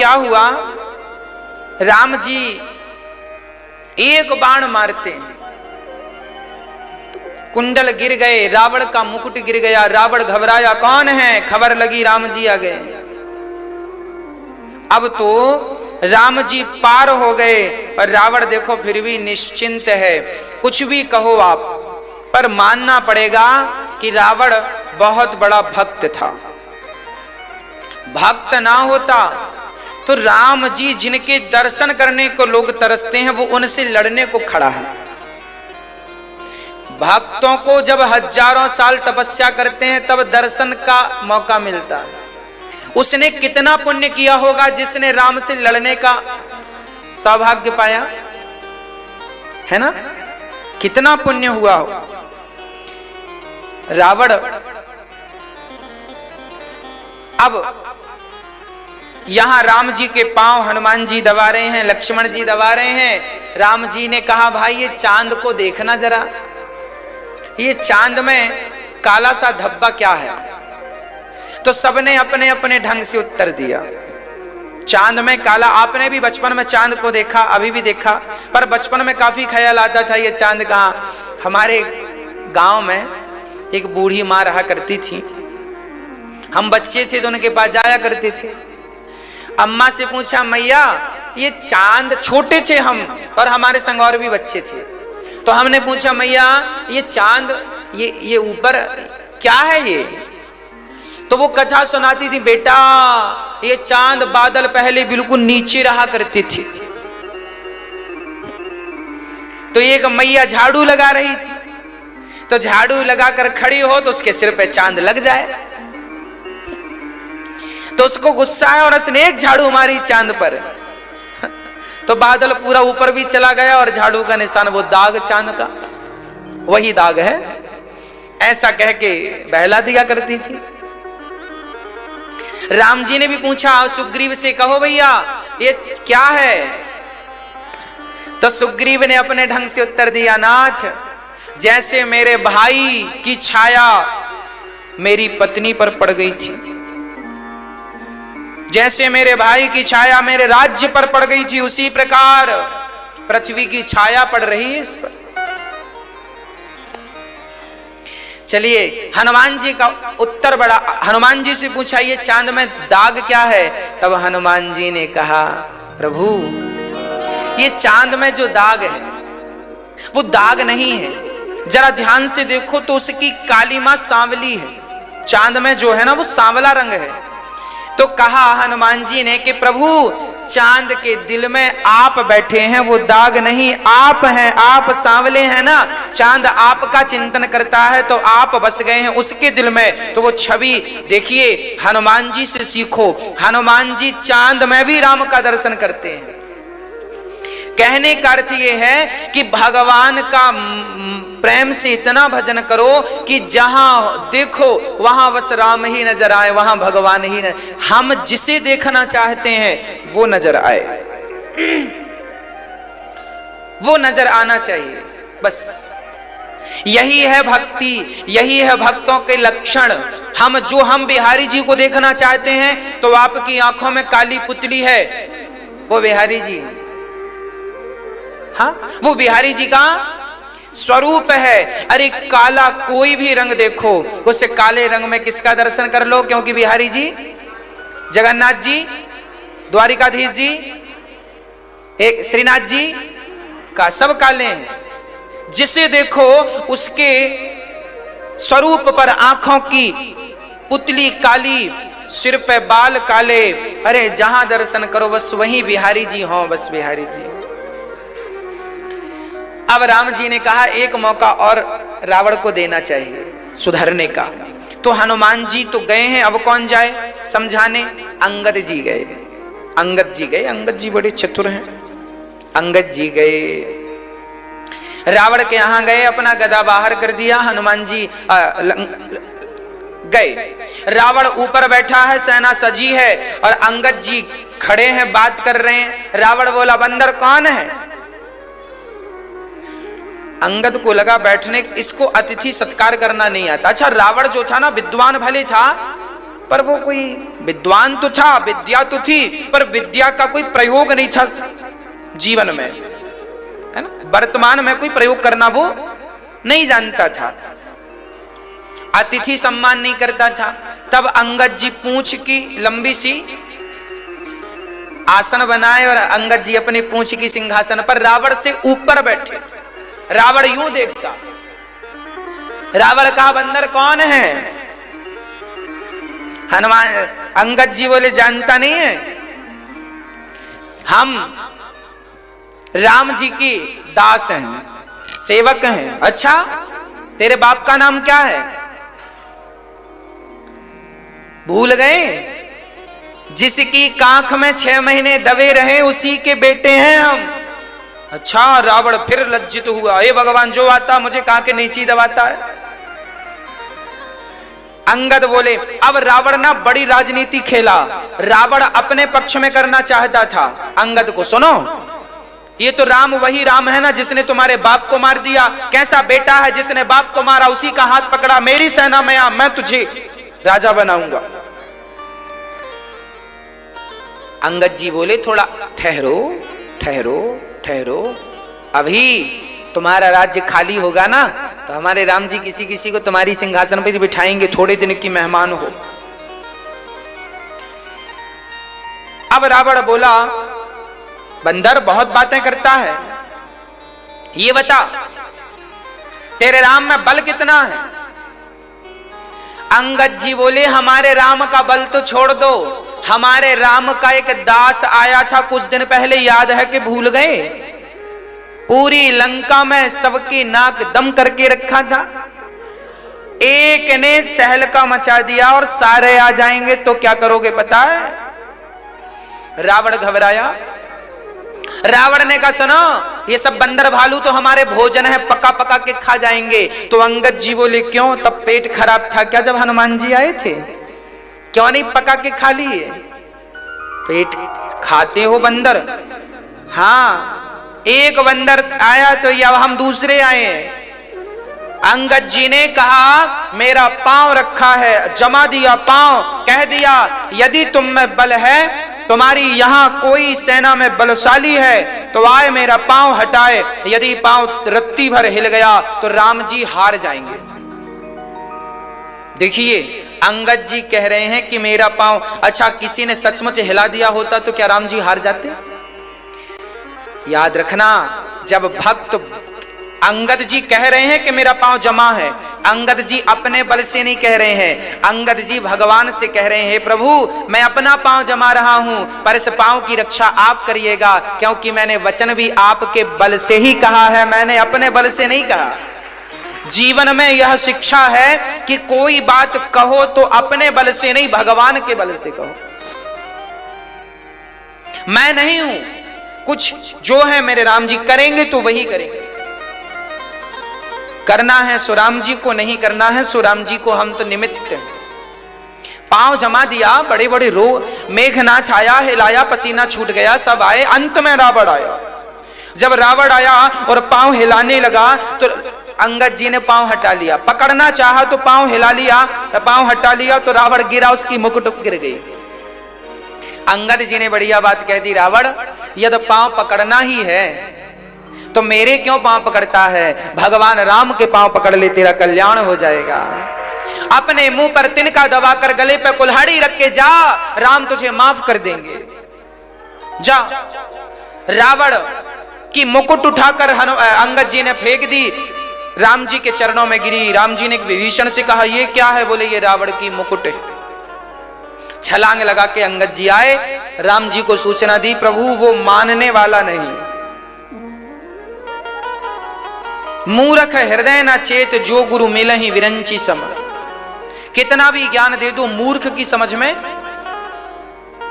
क्या हुआ, राम जी एक बाण मारते हैं, कुंडल गिर गए, रावण का मुकुट गिर गया। रावण घबराया, कौन है? खबर लगी राम जी आ गए। अब तो राम जी पार हो गए और रावण देखो फिर भी निश्चिंत है। कुछ भी कहो आप, पर मानना पड़ेगा कि रावण बहुत बड़ा भक्त था। भक्त ना होता तो राम जी जिनके दर्शन करने को लोग तरसते हैं वो उनसे लड़ने को खड़ा है। भक्तों को जब हजारों साल तपस्या करते हैं तब दर्शन का मौका मिलता है। उसने कितना पुण्य किया होगा जिसने राम से लड़ने का सौभाग्य पाया, है ना? कितना पुण्य हुआ हो। रावण अब यहां राम जी के पांव हनुमान जी दबा रहे हैं, लक्ष्मण जी दबा रहे हैं। राम जी ने कहा, भाई ये चांद को देखना जरा, ये चांद में काला सा धब्बा क्या है? तो सबने अपने अपने ढंग से उत्तर दिया, चांद में काला। आपने भी बचपन में चांद को देखा, अभी भी देखा, पर बचपन में काफी ख्याल आता था ये चांद कहाँ। हमारे गांव में एक बूढ़ी माँ रहा करती थी, हम बच्चे थे तो उनके पास जाया करते थे। अम्मा से पूछा, मैया ये चांद, छोटे थे हम और हमारे संग और भी बच्चे थे, तो हमने पूछा, मैया ये चांद ये ऊपर क्या है ये? तो वो कथा सुनाती थी, बेटा ये चांद बादल पहले बिल्कुल नीचे रहा करते थे। तो एक मैया झाड़ू लगा रही थी, तो झाड़ू लगाकर खड़ी हो तो उसके सिर पे चांद लग जाए, तो उसको गुस्सा है और उसने एक झाड़ू मारी चांद पर, तो बादल पूरा ऊपर भी चला गया और झाड़ू का निशान, वो दाग चांद का वही दाग है, ऐसा कह के बहला दिया करती थी। राम जी ने भी पूछा सुग्रीव से, कहो भैया ये क्या है? तो सुग्रीव ने अपने ढंग से उत्तर दिया, नाथ जैसे मेरे भाई की छाया मेरी पत्नी पर पड़ गई थी, जैसे मेरे भाई की छाया मेरे राज्य पर पड़ गई थी, उसी प्रकार पृथ्वी की छाया पड़ रही है इस पर। चलिए हनुमान जी का उत्तर बड़ा, हनुमान जी से पूछा ये चांद में दाग क्या है? तब हनुमान जी ने कहा, प्रभु ये चांद में जो दाग है वो दाग नहीं है, जरा ध्यान से देखो तो उसकी कालीमा सांवली है, चांद में जो है ना वो सांवला रंग है। तो कहा हनुमान जी ने कि प्रभु चांद के दिल में आप बैठे हैं, वो दाग नहीं, आप हैं, आप सांवले हैं ना। चांद आपका चिंतन करता है तो आप बस गए हैं उसके दिल में, तो वो छवि देखिए। हनुमान जी से सीखो, हनुमान जी चांद में भी राम का दर्शन करते हैं। कहने का अर्थ ये है कि भगवान का प्रेम से इतना भजन करो कि जहां देखो वहां बस राम ही नजर आए, वहां भगवान ही न, हम जिसे देखना चाहते हैं वो नजर आए, वो नजर आना चाहिए, बस यही है भक्ति, यही है भक्तों के लक्षण। हम बिहारी जी को देखना चाहते हैं तो आपकी आंखों में काली पुतली है, वो बिहारी जी, हाँ वो बिहारी जी का स्वरूप है। अरे काला कोई भी रंग देखो, उससे काले रंग में किसका दर्शन कर लो, क्योंकि बिहारी जी, जगन्नाथ जी, द्वारिकाधीश जी, एक श्रीनाथ जी का सब काले हैं। जिसे देखो उसके स्वरूप पर आंखों की पुतली काली, सिर पे बाल काले, अरे जहां दर्शन करो बस वही बिहारी जी हो, बस बिहारी जी। अब राम जी ने कहा एक मौका और रावण को देना चाहिए सुधरने का। तो हनुमान जी तो गए हैं, अब कौन जाए समझाने? अंगद जी गए, अंगद जी गए, अंगद जी बड़े चतुर हैं। अंगद जी गए, रावण के यहां गए, अपना गदा बाहर कर दिया, हनुमान जी गए। रावण ऊपर बैठा है, सेना सजी है और अंगद जी खड़े हैं, बात कर रहे हैं। रावण बोला, बंदर कौन है? अंगद को लगा बैठने, इसको अतिथि सत्कार करना नहीं आता। अच्छा रावण जो था ना विद्वान भले था, पर वो कोई विद्वान तो था, विद्या तो थी, पर विद्या का कोई प्रयोग नहीं था जीवन में, है ना, वर्तमान में कोई प्रयोग करना वो नहीं जानता था, अतिथि सम्मान नहीं करता था। तब अंगद जी पूंछ की लंबी सी आसन बनाए और अंगद जी अपनी पूंछ की सिंहासन पर रावण से ऊपर बैठे। रावण यूं देखता, रावण कहा बंदर कौन है? हनुमान अंगद जी बोले जानता नहीं है, हम राम जी की दास हैं, सेवक हैं। अच्छा, तेरे बाप का नाम क्या है? भूल गए? जिसकी कांख में 6 महीने दबे रहे उसी के बेटे हैं हम। अच्छा, रावण फिर लज्जित हुआ, हे भगवान, जो आता मुझे कांख के नीचे दबाता है। अंगद बोले, अब रावण ना बड़ी राजनीति खेला, रावण अपने पक्ष में करना चाहता था। अंगद को सुनो, ये तो राम वही राम है ना जिसने तुम्हारे बाप को मार दिया। कैसा बेटा है जिसने बाप को मारा, उसी का हाथ पकड़ा, मेरी सेना में आ, मैं तुझे राजा बनाऊंगा। अंगद जी बोले, थोड़ा ठहरो ठहरो ठहरो, अभी तुम्हारा राज्य खाली होगा ना तो हमारे राम जी किसी किसी को तुम्हारी सिंहासन पर बिठाएंगे, थोड़े दिन की मेहमान हो। अब रावण बोला, बंदर बहुत बातें करता है, ये बता तेरे राम में बल कितना है? अंगद जी बोले, हमारे राम का बल तो छोड़ दो, हमारे राम का एक दास आया था कुछ दिन पहले, याद है कि भूल गए? पूरी लंका में सबकी नाक दम करके रखा था, एक ने तहलका मचा दिया और सारे आ जाएंगे तो क्या करोगे पता है? रावण घबराया। रावण ने कहा, सुनो, ये सब बंदर भालू तो हमारे भोजन है, पका पका के खा जाएंगे। तो अंगद जी बोले, क्यों, तब पेट खराब था क्या जब हनुमान जी आए थे? क्यों नहीं पका के खा लिए? पेट खाते हो बंदर? हाँ, एक बंदर आया तो या हम दूसरे आए। अंगद जी ने कहा, मेरा पांव रखा है, जमा दिया पांव, कह दिया यदि तुम में बल है, तुम्हारी यहां कोई सेना में बलशाली है तो आए मेरा पांव हटाए। यदि पांव रत्ती भर हिल गया तो राम जी हार जाएंगे। देखिए, अंगद जी कह रहे हैं कि मेरा पांव, अच्छा किसी ने सचमुच हिला दिया होता तो क्या राम जी हार जाते? याद रखना, जब भक्त, अंगद जी कह रहे हैं कि मेरा पांव जमा है, अंगद जी अपने बल से नहीं कह रहे हैं, अंगद जी भगवान से कह रहे हैं, प्रभु मैं अपना पांव जमा रहा हूं, पर इस पांव की रक्षा आप करिएगा, क्योंकि मैंने वचन भी आपके बल से ही कहा है, मैंने अपने बल से नहीं कहा। जीवन में यह शिक्षा है कि कोई बात कहो तो अपने बल से नहीं, भगवान के बल से कहो। मैं नहीं हूं, कुछ जो है मेरे राम जी करेंगे तो वही करेंगे। करना है सो राम जी को, नहीं करना है सो राम जी को, हम तो निमित्त। पांव जमा दिया, बड़े बड़े रो, मेघनाथ आया, हिलाया, पसीना छूट गया, सब आए, अंत में रावण आया। जब रावण आया और पांव हिलाने लगा तो अंगद जी ने पांव हटा लिया, पकड़ना चाहा तो पांव हिला लिया, पांव हटा लिया तो रावण गिरा, उसकी मुकुट गिर गई। अंगद जी ने बढ़िया बात कह दी, रावण यदि पांव पकड़ना ही है तो मेरे क्यों पांव पकड़ता है? भगवान राम के पांव पकड़ ले, तेरा कल्याण हो जाएगा। अपने मुंह पर तिनका दबाकर गले पे कुल्हाड़ी रख के जा, राम तुझे माफ कर देंगे। जा। रावण की मुकुट उठाकर अंगद जी ने फेंक दी, राम जी के चरणों में गिरी। राम जी ने विभीषण से कहा, ये क्या है? बोले, ये रावण की मुकुट है। छलांग लगा के अंगद जी आए, राम जी को सूचना दी, प्रभु वो मानने वाला नहीं, मूर्ख हृदय न चेत, जो गुरु मिलहि विरंची सम। कितना भी ज्ञान दे दो, मूर्ख की समझ में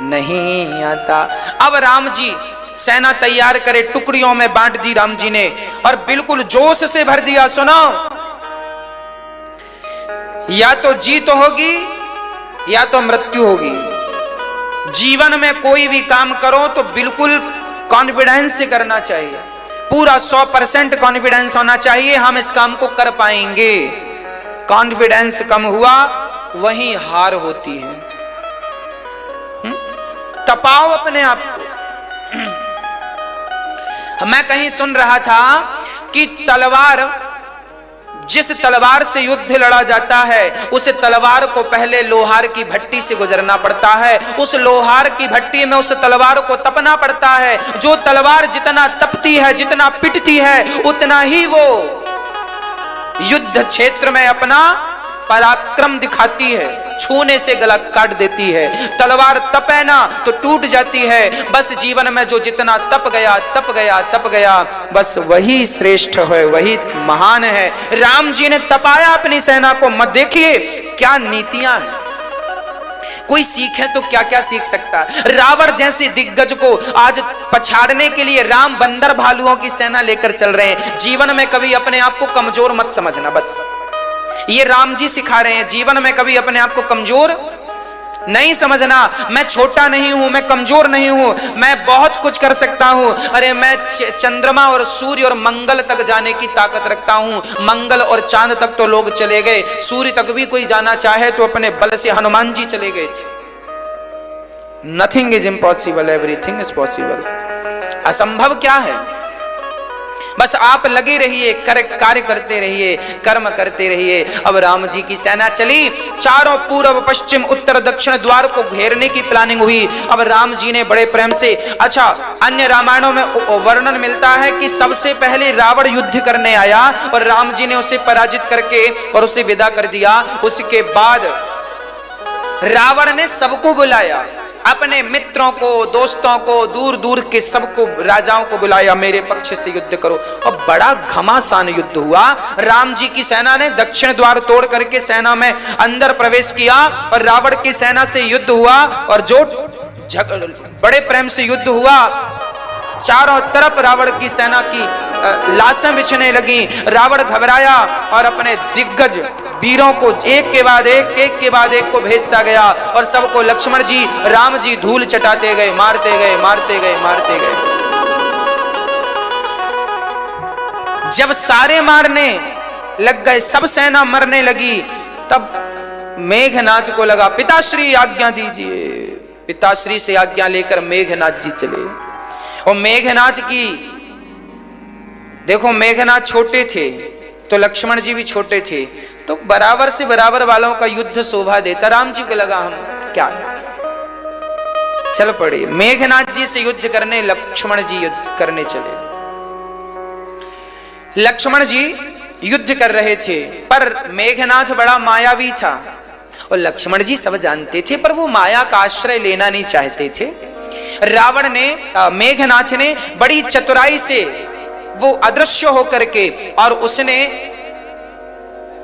नहीं आता। अब राम जी सेना तैयार करे, टुकड़ियों में बांट दी राम जी ने और बिल्कुल जोश से भर दिया। सुनो, या तो जीत होगी या तो मृत्यु होगी। जीवन में कोई भी काम करो तो बिल्कुल कॉन्फिडेंस से करना चाहिए, पूरा 100% कॉन्फिडेंस होना चाहिए, हम इस काम को कर पाएंगे। कॉन्फिडेंस कम हुआ वहीं हार होती है। तपाओ अपने आप को। मैं कहीं सुन रहा था कि तलवार, जिस तलवार से युद्ध लड़ा जाता है उस तलवार को पहले लोहार की भट्टी से गुजरना पड़ता है, उस लोहार की भट्टी में उस तलवार को तपना पड़ता है। जो तलवार जितना तपती है, जितना पिटती है, उतना ही वो युद्ध क्षेत्र में अपना पराक्रम दिखाती है, छूने से गला काट देती है। तलवार तपे ना तो टूट जाती है। बस जीवन में जो जितना तप गया तप गया तप गया, बस वही श्रेष्ठ है, वही महान है। राम जी ने तपाया अपनी सेना को। मत देखिए क्या नीतियां हैं, कोई सीखे तो क्या क्या सीख सकता। रावण जैसे दिग्गज को आज पछाड़ने के लिए राम बंदर भालुओं की सेना लेकर चल रहे हैं। जीवन में कभी अपने आप को कमजोर मत समझना, बस ये राम जी सिखा रहे हैं। जीवन में कभी अपने आप को कमजोर नहीं समझना। मैं छोटा नहीं हूं, मैं कमजोर नहीं हूं, मैं बहुत कुछ कर सकता हूं। अरे मैं चंद्रमा और सूर्य और मंगल तक जाने की ताकत रखता हूं। मंगल और चांद तक तो लोग चले गए, सूर्य तक भी कोई जाना चाहे तो अपने बल से हनुमान जी चले गए थे। Nothing is impossible, everything is possible. असंभव क्या है? बस आप लगे रहिए, कार्य करते रहिए, कर्म करते रहिए। अब राम जी की सेना चली, चारों पूर्व पश्चिम उत्तर दक्षिण द्वार को घेरने की प्लानिंग हुई। अब राम जी ने बड़े प्रेम से, अच्छा अन्य रामायणों में वर्णन मिलता है कि सबसे पहले रावण युद्ध करने आया और राम जी ने उसे पराजित करके और उसे विदा कर दिया। उसके बाद रावण ने सबको बुलाया, अपने मित्रों को, दोस्तों को, दूर दूर के सबको, राजाओं को बुलाया, मेरे पक्ष से युद्ध करो। और बड़ा घमासान युद्ध हुआ। राम जी की सेना ने दक्षिण द्वार तोड़ करके सेना में अंदर प्रवेश किया और रावण की सेना से युद्ध हुआ। और जो बड़े प्रेम से युद्ध हुआ, चारों तरफ रावण की सेना की लाशें बिछने लगी। रावण घबराया और अपने दिग्गज वीरों को एक के बाद एक को भेजता गया और सबको लक्ष्मण जी, राम जी धूल चटाते गए, मारते गए, मारते गए, मारते गए। जब सारे मारने लग गए, सब सेना मरने लगी, तब मेघनाथ को लगा पिताश्री आज्ञा दीजिए। पिताश्री से आज्ञा लेकर मेघनाथ जी चले। और मेघनाथ की देखो, मेघनाथ छोटे थे तो लक्ष्मण जी भी छोटे थे, तो बराबर से बराबर वालों का युद्ध शोभा देता। राम जी को लगा हम क्या चल पड़े, मेघनाथ जी से युद्ध करने लक्ष्मण जी युद्ध करने चले। लक्ष्मण जी युद्ध कर रहे थे, पर मेघनाथ बड़ा मायावी था और लक्ष्मण जी सब जानते थे, पर वो माया का आश्रय लेना नहीं चाहते थे। रावण ने, मेघनाथ ने बड़ी चतुराई से वो अदृश्य होकर के और उसने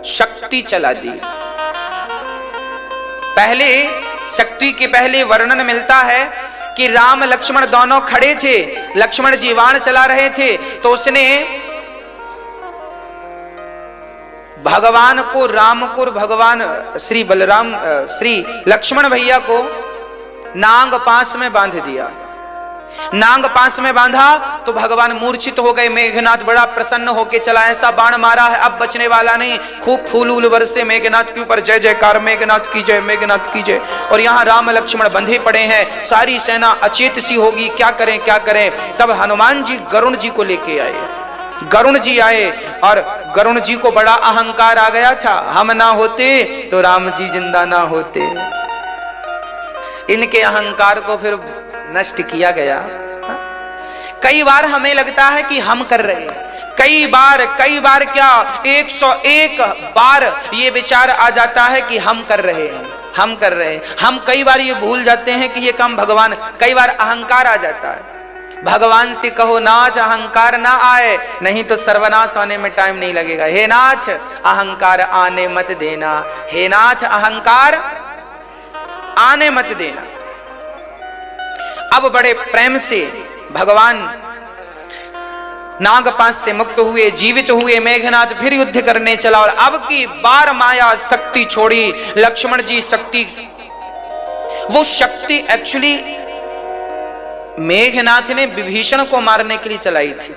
शक्ति चला दी। पहले शक्ति के पहले वर्णन मिलता है कि राम लक्ष्मण दोनों खड़े थे, लक्ष्मण जी बाण चला रहे थे, तो उसने भगवान को, राम को, भगवान श्री बलराम, श्री लक्ष्मण भैया को नांग पास में बांध दिया। नांग पास में बांधा तो भगवान मूर्छित हो गए। मेघनाथ बड़ा प्रसन्न होके चला, ऐसा बाण मारा है अब बचने वाला नहीं। खूब फूल उल बरसे मेघनाथ के ऊपर, जय जयकार मेघनाथ की जय, मेघनाथ की जय। और यहाँ राम लक्ष्मण बंधे पड़े हैं, सारी सेना अचेत सी होगी, क्या करें क्या करें। तब हनुमान जी गरुण जी को लेके आए। गरुण जी आए और गरुण जी को बड़ा अहंकार आ गया था, हम ना होते तो राम जी जिंदा ना होते। इनके अहंकार को फिर नष्ट किया गया। कई बार हमें लगता है कि हम कर रहे हैं, कई बार क्या 101 बार ये विचार आ जाता है कि हम कर रहे हैं, हम कर रहे हैं। हम कई बार ये भूल जाते हैं कि ये काम भगवान, कई बार अहंकार आ जाता है। भगवान से कहो नाच अहंकार ना आए, नहीं तो सर्वनाश होने में टाइम नहीं लगेगा। हे नाच अहंकार आने मत देना, हे नाच अहंकार आने मत देना। अब बड़े प्रेम से भगवान नागपाश से मुक्त हुए, जीवित हुए। मेघनाथ फिर युद्ध करने चला और अब की बार माया शक्ति छोड़ी। लक्ष्मण जी शक्ति, वो शक्ति एक्चुअली मेघनाथ ने विभीषण को मारने के लिए चलाई थी,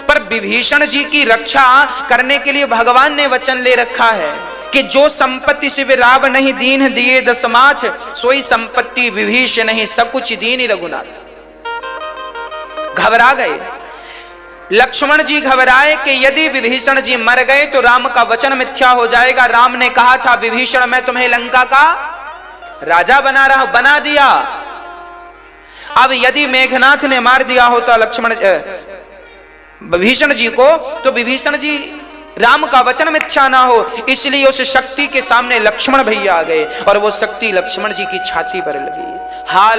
पर विभीषण जी की रक्षा करने के लिए भगवान ने वचन ले रखा है कि जो संपत्ति से विराव नहीं दीन दिए दसमाछ, सोई संपत्ति विभीष नहीं सब कुछ दीन रघुनाथ। घबरा गए लक्ष्मण जी, घबराए कि यदि विभीषण जी मर गए तो राम का वचन मिथ्या हो जाएगा। राम ने कहा था विभीषण मैं तुम्हें लंका का राजा बना दिया। अब यदि मेघनाथ ने मार दिया होता विभीषण जी को, तो विभीषण जी राम का वचन मिथ्या ना हो, इसलिए उस शक्ति के सामने लक्ष्मण भैया आ गए और वो शक्ति लक्ष्मण जी की छाती पर लगी। हा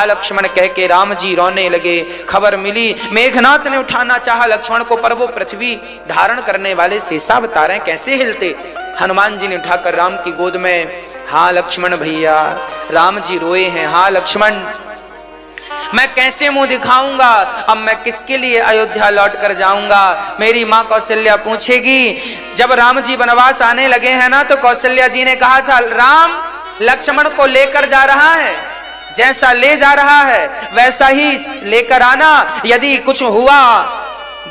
लक्ष्मण कह के राम जी रोने लगे। खबर मिली मेघनाथ ने उठाना चाहा लक्ष्मण को, पर वो पृथ्वी धारण करने वाले शेषावतार कैसे हिलते। हनुमान जी ने उठाकर राम की गोद में, हाँ लक्ष्मण भैया, राम जी रोए हैं। हाँ लक्ष्मण, मैं कैसे मुंह दिखाऊंगा, अब मैं किसके लिए अयोध्या लौट कर जाऊंगा। मेरी माँ कौशल्या पूछेगी। जब राम जी वनवास आने लगे हैं ना, तो कौशल्या जी ने कहा था राम लक्ष्मण को लेकर जा रहा है, जैसा ले जा रहा है वैसा ही लेकर आना, यदि कुछ हुआ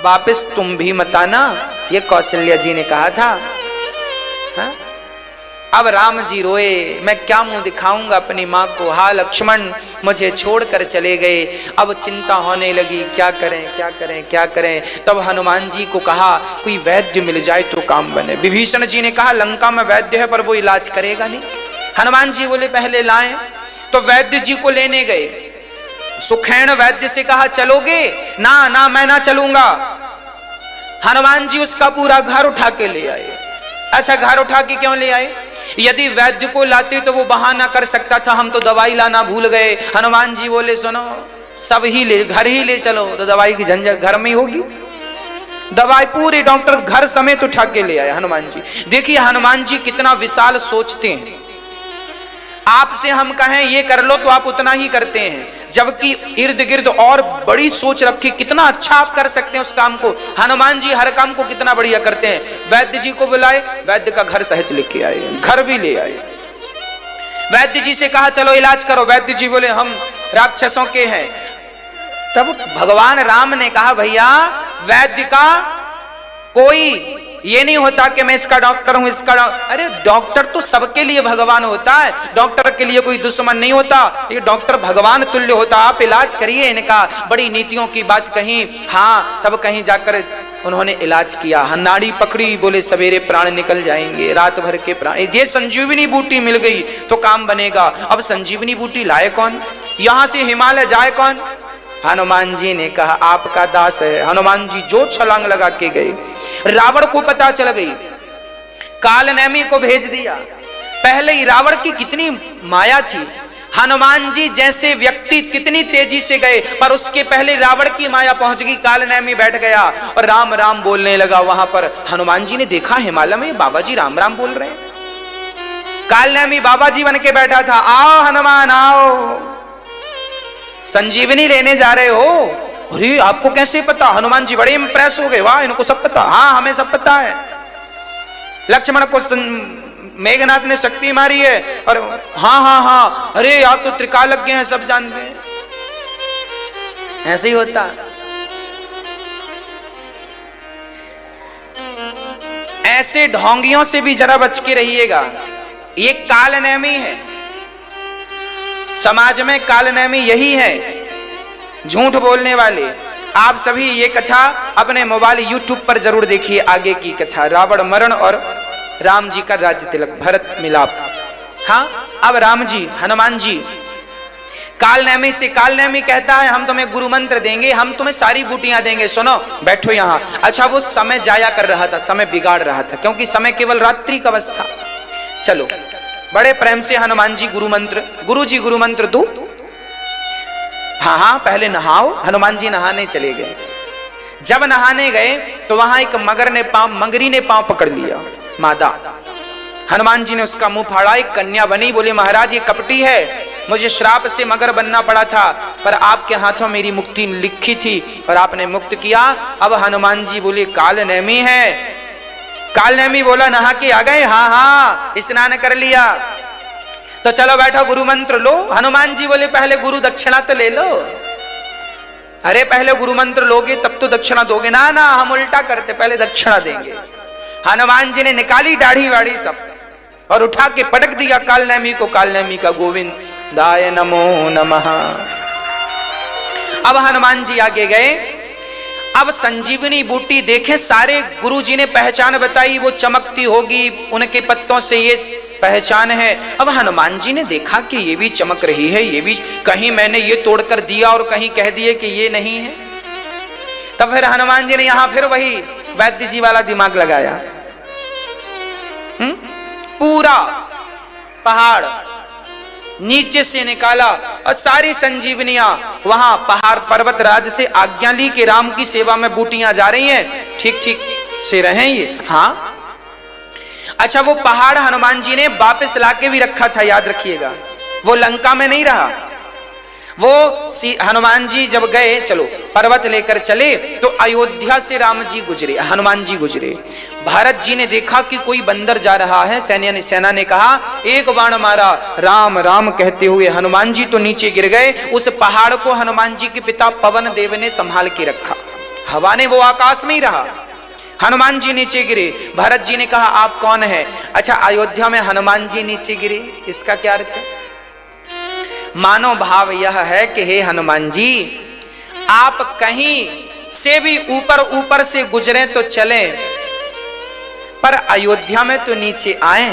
वापस तुम भी मत आना, ये कौशल्या जी ने कहा था। हा? अब राम जी रोए, मैं क्या मुंह दिखाऊंगा अपनी माँ को। हाँ लक्ष्मण, मुझे छोड़कर चले गए। अब चिंता होने लगी, क्या करें क्या करें क्या करें। तब हनुमान जी को कहा कोई वैद्य मिल जाए तो काम बने। विभीषण जी ने कहा लंका में वैद्य है पर वो इलाज करेगा नहीं। हनुमान जी बोले पहले लाएं। तो वैद्य जी को लेने गए। सुखैन वैद्य से कहा चलोगे? ना ना मैं ना चलूंगा। हनुमान जी उसका पूरा घर उठा के ले आए। अच्छा घर उठा के क्यों ले आए? यदि वैद्य को लाते तो वो बहाना कर सकता था हम तो दवाई लाना भूल गए। हनुमान जी बोले सुनो, सब ही ले, घर ही ले चलो, तो दवाई की झंझट घर में ही होगी। दवाई पूरे डॉक्टर घर समेत उठा के ले आए हनुमान जी। देखिए हनुमान जी कितना विशाल सोचते हैं। आपसे हम कहें ये कर लो तो आप उतना ही करते हैं, जबकि इर्द गिर्द और बड़ी सोच रखी, कितना अच्छा आप कर सकते हैं उस काम को। हनुमान जी हर काम को कितना बढ़िया करते हैं। वैद्य जी को बुलाए, वैद्य का घर सहित लेके आए, घर भी ले आए। वैद्य जी से कहा चलो इलाज करो। वैद्य जी बोले हम राक्षसों के हैं। तब भगवान राम ने कहा भैया वैद्य का कोई ये नहीं होता कि मैं इसका डॉक्टर हूं, इसका अरे डॉक्टर तो सबके लिए भगवान होता है, डॉक्टर के लिए कोई दुश्मन नहीं होता। ये डॉक्टर भगवान तुल्य होता। आप इलाज करिए इनका। बड़ी नीतियों की बात कही। हाँ तब कहीं जाकर उन्होंने इलाज किया। नाड़ी पकड़ी, बोले सवेरे प्राण निकल जाएंगे, रात भर के प्राण। ये संजीवनी बूटी मिल गई तो काम बनेगा। अब संजीवनी बूटी लाए कौन, यहां से हिमालय जाए कौन? हनुमान जी ने कहा आपका दास है। हनुमान जी जो छलांग लगा के गए। रावण को पता चल गई, काल नेमी को भेज दिया। पहले ही रावण की कितनी माया थी। हनुमान जी जैसे व्यक्ति कितनी तेजी से गए, पर उसके पहले रावण की माया पहुंच गई। काल नेमी बैठ गया और राम राम बोलने लगा। वहां पर हनुमान जी ने देखा हिमालय में बाबा जी राम राम बोल रहे हैं। काल नेमी बाबा जी बन के बैठा था। आओ हनुमान आओ, संजीवनी लेने जा रहे हो? अरे आपको कैसे पता? हनुमान जी बड़े इंप्रेस हो गए। वाह इनको सब पता। हाँ हमें सब पता है। लक्ष्मण को मेघनाथ ने शक्ति मारी है। और हाँ हाँ हाँ, अरे आप तो त्रिकालज्ञ हैं, सब जानते हैं। ऐसे ही होता। ऐसे ढोंगियों से भी जरा बच के रहिएगा। ये कालनेमी है, समाज में कालनेमी यही है, झूठ बोलने वाले। आप सभी ये कथा अपने मोबाइल यूट्यूब पर जरूर देखिए। आगे की कथा रावण मरण और राम जी का राज्य तिलक, भरत मिलाप। हाँ अब राम जी हनुमान जी कालनेमी से, कालनेमी कहता है हम तुम्हें गुरु मंत्र देंगे, हम तुम्हें सारी बूटियां देंगे, सुनो बैठो यहाँ। अच्छा वो समय जाया कर रहा था, समय बिगाड़ रहा था, क्योंकि समय केवल रात्रि का बस था। चलो बड़े प्रेम से हनुमान जी गुरु मंत्र, गुरु जी गुरु मंत्र दो। हाँ हाँ पहले नहाओ। हनुमान जी नहाने चले गए। जब नहाने गए तो वहां एक मगरी ने पांव पकड़ लिया, मादा। हनुमान जी ने उसका मुंह फाड़ा, एक कन्या बनी। बोले महाराज ये कपटी है, मुझे श्राप से मगर बनना पड़ा था, पर आपके हाथों मेरी मुक्ति लिखी थी और आपने मुक्त किया। अब हनुमान जी बोले कालनेमी है। कालनेमी बोला नहा के आ गए? हाँ हाँ स्नान कर लिया। तो चलो बैठो गुरु मंत्र लो। हनुमान जी बोले पहले गुरु दक्षिणा तो ले लो। अरे पहले गुरु मंत्र लोगे तब तो दक्षिणा दोगे? ना ना हम उल्टा करते, पहले दक्षिणा देंगे। हनुमान जी ने निकाली दाढ़ी वाड़ी सब और उठा के पटक दिया कालनेमी को, कालनेमी का गोविंदाय नमो नमः। अब हनुमान जी आगे गए। अब संजीवनी बूटी देखे, सारे गुरुजी ने पहचान बताई, वो चमकती होगी, उनके पत्तों से ये पहचान है। अब हनुमान जी ने देखा कि ये भी चमक रही है, ये भी, कहीं मैंने ये तोड़कर दिया और कहीं कह दिए कि ये नहीं है। तब फिर हनुमान जी ने यहां फिर वही वैद्य जी वाला दिमाग लगाया। पूरा पहाड़ नीचे से निकाला और सारी संजीवनियां वहां पहाड़ पर्वत राज से आज्ञा ली कि राम की सेवा में बूटियां जा रही हैं, ठीक ठीक से रहें ये। हाँ, अच्छा, वो पहाड़ हनुमान जी ने वापस लाके भी रखा था, याद रखिएगा, वो लंका में नहीं रहा। वो हनुमान जी जब गए, चलो पर्वत लेकर चले, तो अयोध्या से राम जी गुजरे, हनुमान जी गुजरे। भरत जी ने देखा कि कोई बंदर जा रहा है, सेना ने कहा, एक बाण मारा, राम राम कहते हुए हनुमान जी तो नीचे गिर गए। उस पहाड़ को हनुमान जी के पिता पवन देव ने संभाल के रखा, हवा ने वो आकाश में ही रहा, हनुमान जी नीचे गिरे। भरत जी ने कहा, आप कौन है? अच्छा, अयोध्या में हनुमान जी नीचे गिरे, इसका क्या अर्थ है? मानो भाव यह है कि हे हनुमान जी, आप कहीं से भी ऊपर ऊपर से गुजरे तो चले, पर अयोध्या में तो नीचे आए।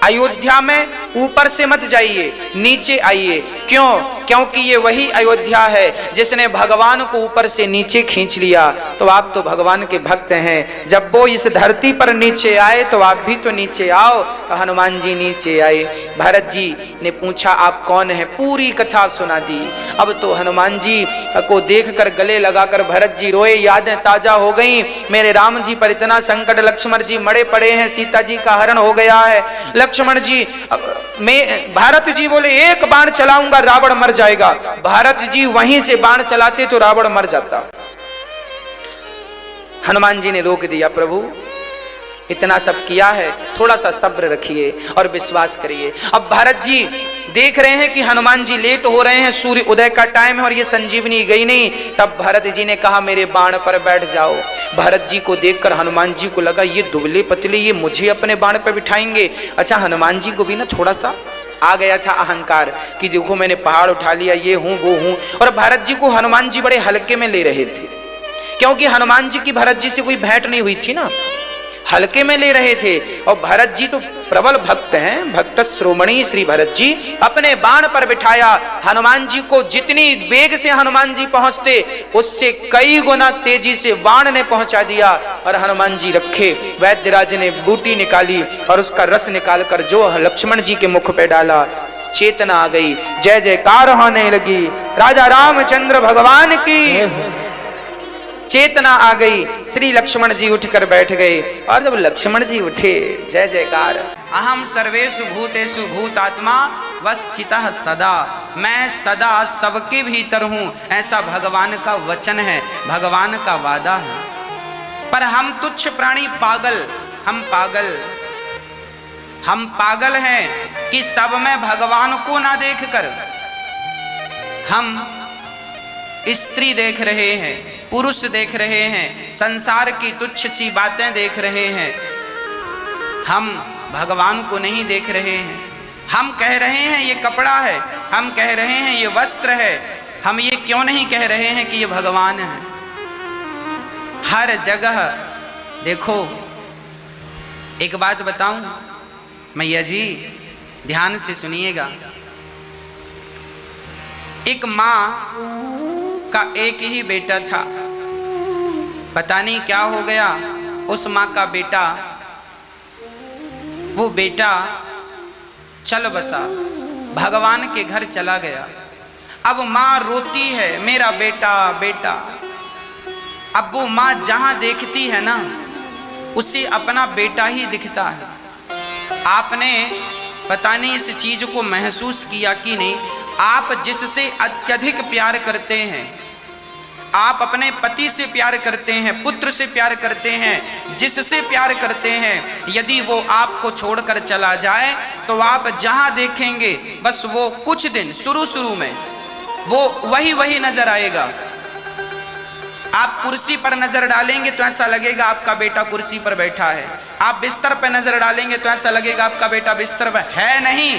अयोध्या में ऊपर से मत जाइए, नीचे आइए। क्यों? क्योंकि ये वही अयोध्या है जिसने भगवान को ऊपर से नीचे खींच लिया। तो आप तो भगवान के भक्त हैं, जब वो इस धरती पर नीचे आए तो आप भी तो नीचे आओ। तो हनुमान जी नीचे आए। भरत जी ने पूछा, आप कौन है? पूरी कथा सुना दी। अब तो हनुमान जी को देखकर गले लगाकर भरत जी रोए, यादें ताजा हो गई। मेरे राम जी पर इतना संकट, लक्ष्मण जी मरे पड़े हैं, सीता जी का हरण हो गया है। लक्ष्मण जी, भारत जी बोले, एक बाण चलाऊंगा रावण मर जाएगा। भारत जी वहीं से बाण चलाते तो रावण मर जाता। हनुमान जी ने रोक दिया, प्रभु इतना सब किया है, थोड़ा सा सब्र रखिए और विश्वास करिए। अब भारत जी देख रहे हैं कि हनुमान जी लेट हो रहे हैं, सूर्य उदय का टाइम है और ये संजीवनी गई नहीं। तब भरत जी ने कहा, मेरे बाण पर बैठ जाओ। भरत जी को देखकर हनुमान जी को लगा, ये दुबले पतले, ये मुझे अपने बाण पर बिठाएंगे। अच्छा, हनुमान जी को भी ना थोड़ा सा आ गया था अहंकार कि देखो मैंने पहाड़ उठा लिया, ये हूं वो हूं। और भरत जी को हनुमान जी बड़े हल्के में ले रहे थे, क्योंकि हनुमान जी की भरत जी से कोई भेंट नहीं हुई थी ना, हल्के में ले रहे थे। और भरत जी तो प्रबल भक्त हैं, भक्त श्रोमणी श्री भरत जी, अपने बाण पर बिठाया। हनुमान जी को जितनी वेग से हनुमान जी पहुंचते, उससे कई गुना तेजी से बाण ने पहुंचा दिया और हनुमान जी रखे। वैद्यराज ने बूटी निकाली और उसका रस निकालकर जो लक्ष्मण जी के मुख पे डाला, चेतना आ गई, जय जयकार होने लगी। राजा रामचंद्र भगवान की चेतना आ गई। श्री लक्ष्मण जी उठकर बैठ गए और जब लक्ष्मण जी उठे, जय जयकार, अहम सर्वेषु भूतेषु भूतात्मा वस्थितः सदा, मैं सदा सबके भीतर हूं, ऐसा भगवान का वचन है, भगवान का वादा है। पर हम तुच्छ प्राणी पागल, हम पागल हैं कि सब में भगवान को ना देखकर हम स्त्री देख रहे हैं, पुरुष देख रहे हैं, संसार की तुच्छ सी बातें देख रहे हैं, हम भगवान को नहीं देख रहे हैं। हम कह रहे हैं ये कपड़ा है, हम कह रहे हैं ये वस्त्र है, हम ये क्यों नहीं कह रहे हैं कि ये भगवान है? हर जगह देखो, एक बात बताऊं मैया जी, ध्यान से सुनिएगा। एक माँ का एक ही बेटा था, पता नहीं क्या हो गया, उस माँ का बेटा, वो बेटा चल बसा, भगवान के घर चला गया। अब माँ रोती है, मेरा बेटा बेटा। अब वो माँ जहां देखती है ना, उसे अपना बेटा ही दिखता है। आपने पता नहीं इस चीज को महसूस किया कि नहीं, आप जिससे अत्यधिक प्यार करते हैं, आप अपने पति से प्यार करते हैं, पुत्र से प्यार करते हैं, जिससे प्यार करते हैं, यदि वो आपको छोड़कर चला जाए तो आप जहां देखेंगे बस वो कुछ दिन शुरू में वो वही नजर आएगा। आप कुर्सी पर नजर डालेंगे तो ऐसा लगेगा आपका बेटा कुर्सी पर बैठा है। आप बिस्तर पर नजर डालेंगे तो ऐसा लगेगा आपका बेटा बिस्तर पर है नहीं,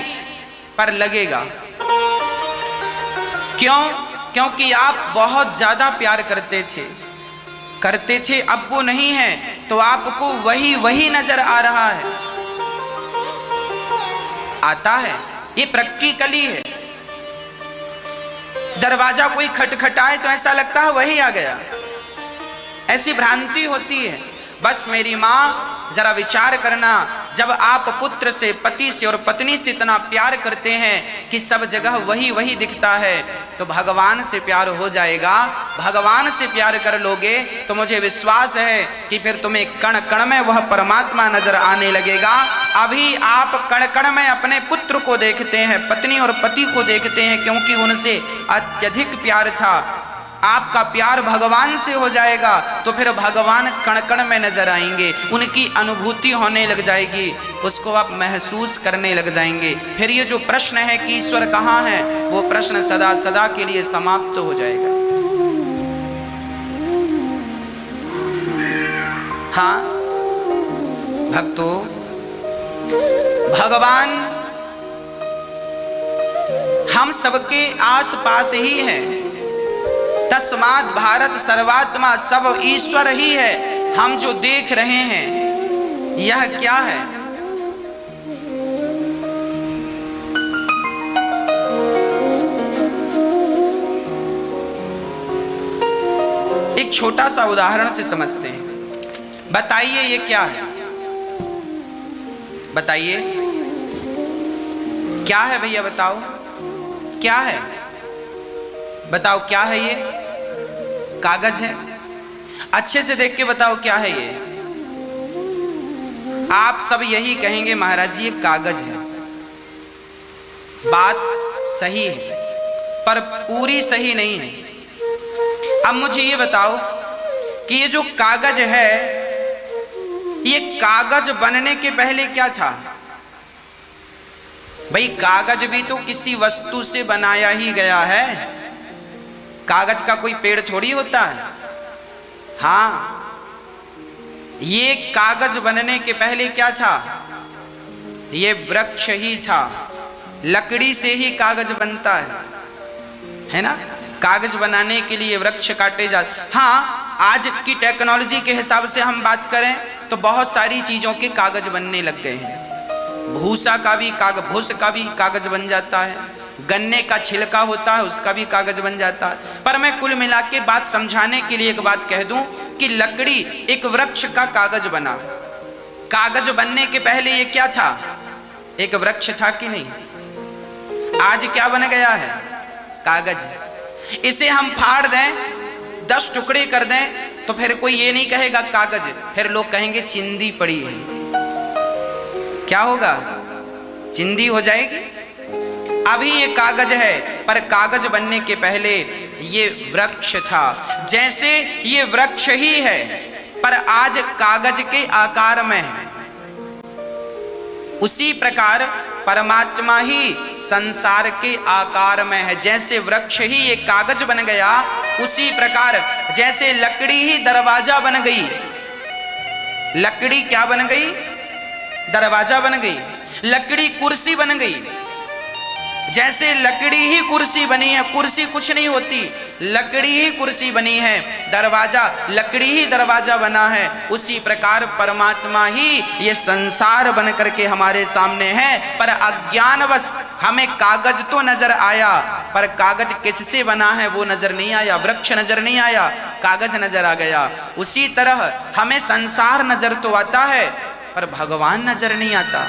पर लगेगा। क्यों? क्योंकि आप बहुत ज्यादा प्यार करते थे, अब वो नहीं है तो आपको वही नजर आ रहा है, आता है। ये प्रैक्टिकली है। दरवाजा कोई खटखटाए तो ऐसा लगता है वही आ गया, ऐसी भ्रांति होती है। बस मेरी माँ, जरा विचार करना, जब आप पुत्र से, पति से और पत्नी से इतना प्यार करते हैं कि सब जगह वही दिखता है, तो भगवान से प्यार हो जाएगा। भगवान से प्यार कर लोगे तो मुझे विश्वास है कि फिर तुम्हें कण कण में वह परमात्मा नजर आने लगेगा। अभी आप कण कण में अपने पुत्र को देखते हैं, पत्नी और पति को देखते हैं, क्योंकि उनसे अत्यधिक प्यार था। आपका प्यार भगवान से हो जाएगा तो फिर भगवान कण कण में नजर आएंगे, उनकी अनुभूति होने लग जाएगी, उसको आप महसूस करने लग जाएंगे। फिर ये जो प्रश्न है कि ईश्वर कहाँ है, वो प्रश्न सदा सदा के लिए समाप्त हो जाएगा। हाँ भक्तों, भगवान हम सबके आस पास ही है। तस्मात् भारत सर्वात्मा, सब ईश्वर ही है। हम जो देख रहे हैं यह क्या है? एक छोटा सा उदाहरण से समझते हैं। बताइए ये क्या है? बताइए क्या है भैया, बताओ क्या है? बताओ क्या है? ये कागज है। अच्छे से देख के बताओ क्या है ये? आप सब यही कहेंगे महाराज जी ये कागज है। बात सही है पर पूरी सही नहीं है। अब मुझे ये बताओ कि ये जो कागज है, ये कागज बनने के पहले क्या था? भाई कागज भी तो किसी वस्तु से बनाया ही गया है। कागज का कोई पेड़ थोड़ी होता है। हाँ, ये कागज बनने के पहले क्या था? ये वृक्ष ही था। लकड़ी से ही कागज बनता है ना? कागज बनाने के लिए वृक्ष काटे जाते। हाँ, आज की टेक्नोलॉजी के हिसाब से हम बात करें तो बहुत सारी चीजों के कागज बनने लग गए हैं। भूसा का भी भूस का भी कागज बन जाता है, गन्ने का छिलका होता है उसका भी कागज बन जाता है। पर मैं कुल मिला के बात समझाने के लिए एक बात कह दूं कि लकड़ी एक वृक्ष का कागज बना। कागज बनने के पहले ये क्या था? एक वृक्ष था कि नहीं? आज क्या बन गया है? कागज। इसे हम फाड़ दें, 10 टुकड़े कर दें तो फिर कोई ये नहीं कहेगा कागज, फिर लोग कहेंगे चिंदी पड़ी है। क्या होगा? चिंदी हो जाएगी। अभी ये कागज है पर कागज बनने के पहले ये वृक्ष था। जैसे ये वृक्ष ही है पर आज कागज के आकार में है, उसी प्रकार परमात्मा ही संसार के आकार में है। जैसे वृक्ष ही ये कागज बन गया, उसी प्रकार जैसे लकड़ी ही दरवाजा बन गई। लकड़ी क्या बन गई? दरवाजा बन गई। लकड़ी कुर्सी बन गई। जैसे लकड़ी ही कुर्सी बनी है, कुर्सी कुछ नहीं होती, लकड़ी ही कुर्सी बनी है, दरवाजा लकड़ी ही दरवाजा बना है, उसी प्रकार परमात्मा ही ये संसार बन करके हमारे सामने है। पर अज्ञानवश हमें कागज तो नजर आया, पर कागज किससे बना है वो नजर नहीं आया। वृक्ष नजर नहीं आया, कागज नजर आ गया। उसी तरह हमें संसार नजर तो आता है पर भगवान नजर नहीं आता।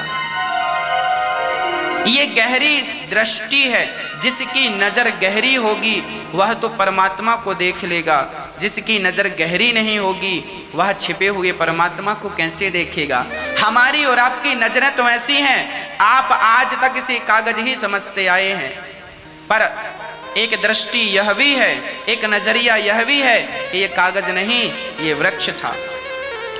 ये गहरी दृष्टि है। जिसकी नजर गहरी होगी वह तो परमात्मा को देख लेगा, जिसकी नजर गहरी नहीं होगी वह छिपे हुए परमात्मा को कैसे देखेगा। हमारी और आपकी नजरें तो ऐसी हैं, आप आज तक इसे कागज ही समझते आए हैं, पर एक दृष्टि यह भी है, एक नजरिया यह भी है कि ये कागज नहीं, ये वृक्ष था।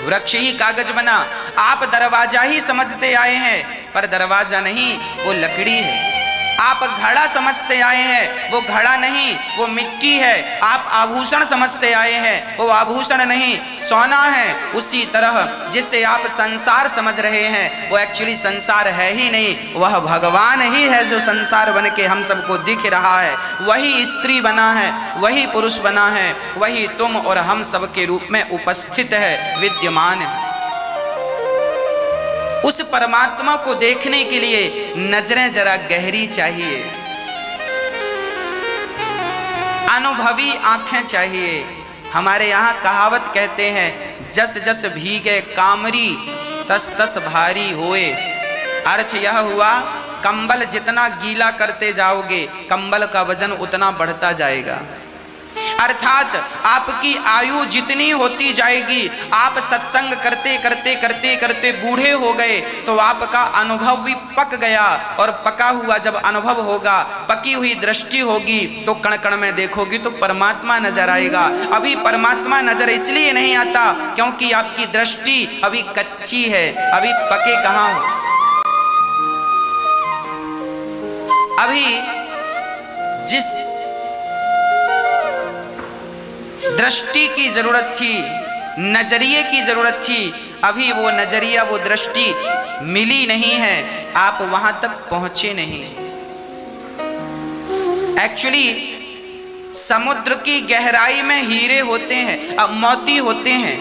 वृक्ष ही कागज बना। आप दरवाजा ही समझते आए हैं पर दरवाजा नहीं, वो लकड़ी है। आप घड़ा समझते आए हैं, वो घड़ा नहीं, वो मिट्टी है। आप आभूषण समझते आए हैं, वो आभूषण नहीं, सोना है। उसी तरह जिससे आप संसार समझ रहे हैं, वो एक्चुअली संसार है ही नहीं, वह भगवान ही है जो संसार बन के हम सबको दिख रहा है। वही स्त्री बना है, वही पुरुष बना है, वही तुम और हम सब के रूप में उपस्थित है, विद्यमान है। उस परमात्मा को देखने के लिए नजरें जरा गहरी चाहिए, अनुभवी आंखें चाहिए। हमारे यहाँ कहावत कहते हैं, जस जस भीगे कामरी तस तस भारी होए। अर्थ यह हुआ, कंबल जितना गीला करते जाओगे, कंबल का वजन उतना बढ़ता जाएगा। अर्थात आपकी आयु जितनी होती जाएगी, आप सत्संग करते करते करते करते बूढ़े हो गए तो आपका अनुभव भी पक गया, और पका हुआ जब अनुभव होगा, पकी हुई दृष्टि होगी, तो कण कण में देखोगी तो परमात्मा नजर आएगा। अभी परमात्मा नजर इसलिए नहीं आता क्योंकि आपकी दृष्टि अभी कच्ची है, अभी पके कहाँ हो। अभी जिस दृष्टि की जरूरत थी, नजरिए की जरूरत थी, अभी वो नजरिया, वो दृष्टि मिली नहीं है, आप वहां तक पहुंचे नहीं। एक्चुअली समुद्र की गहराई में हीरे होते हैं, अब मोती होते हैं,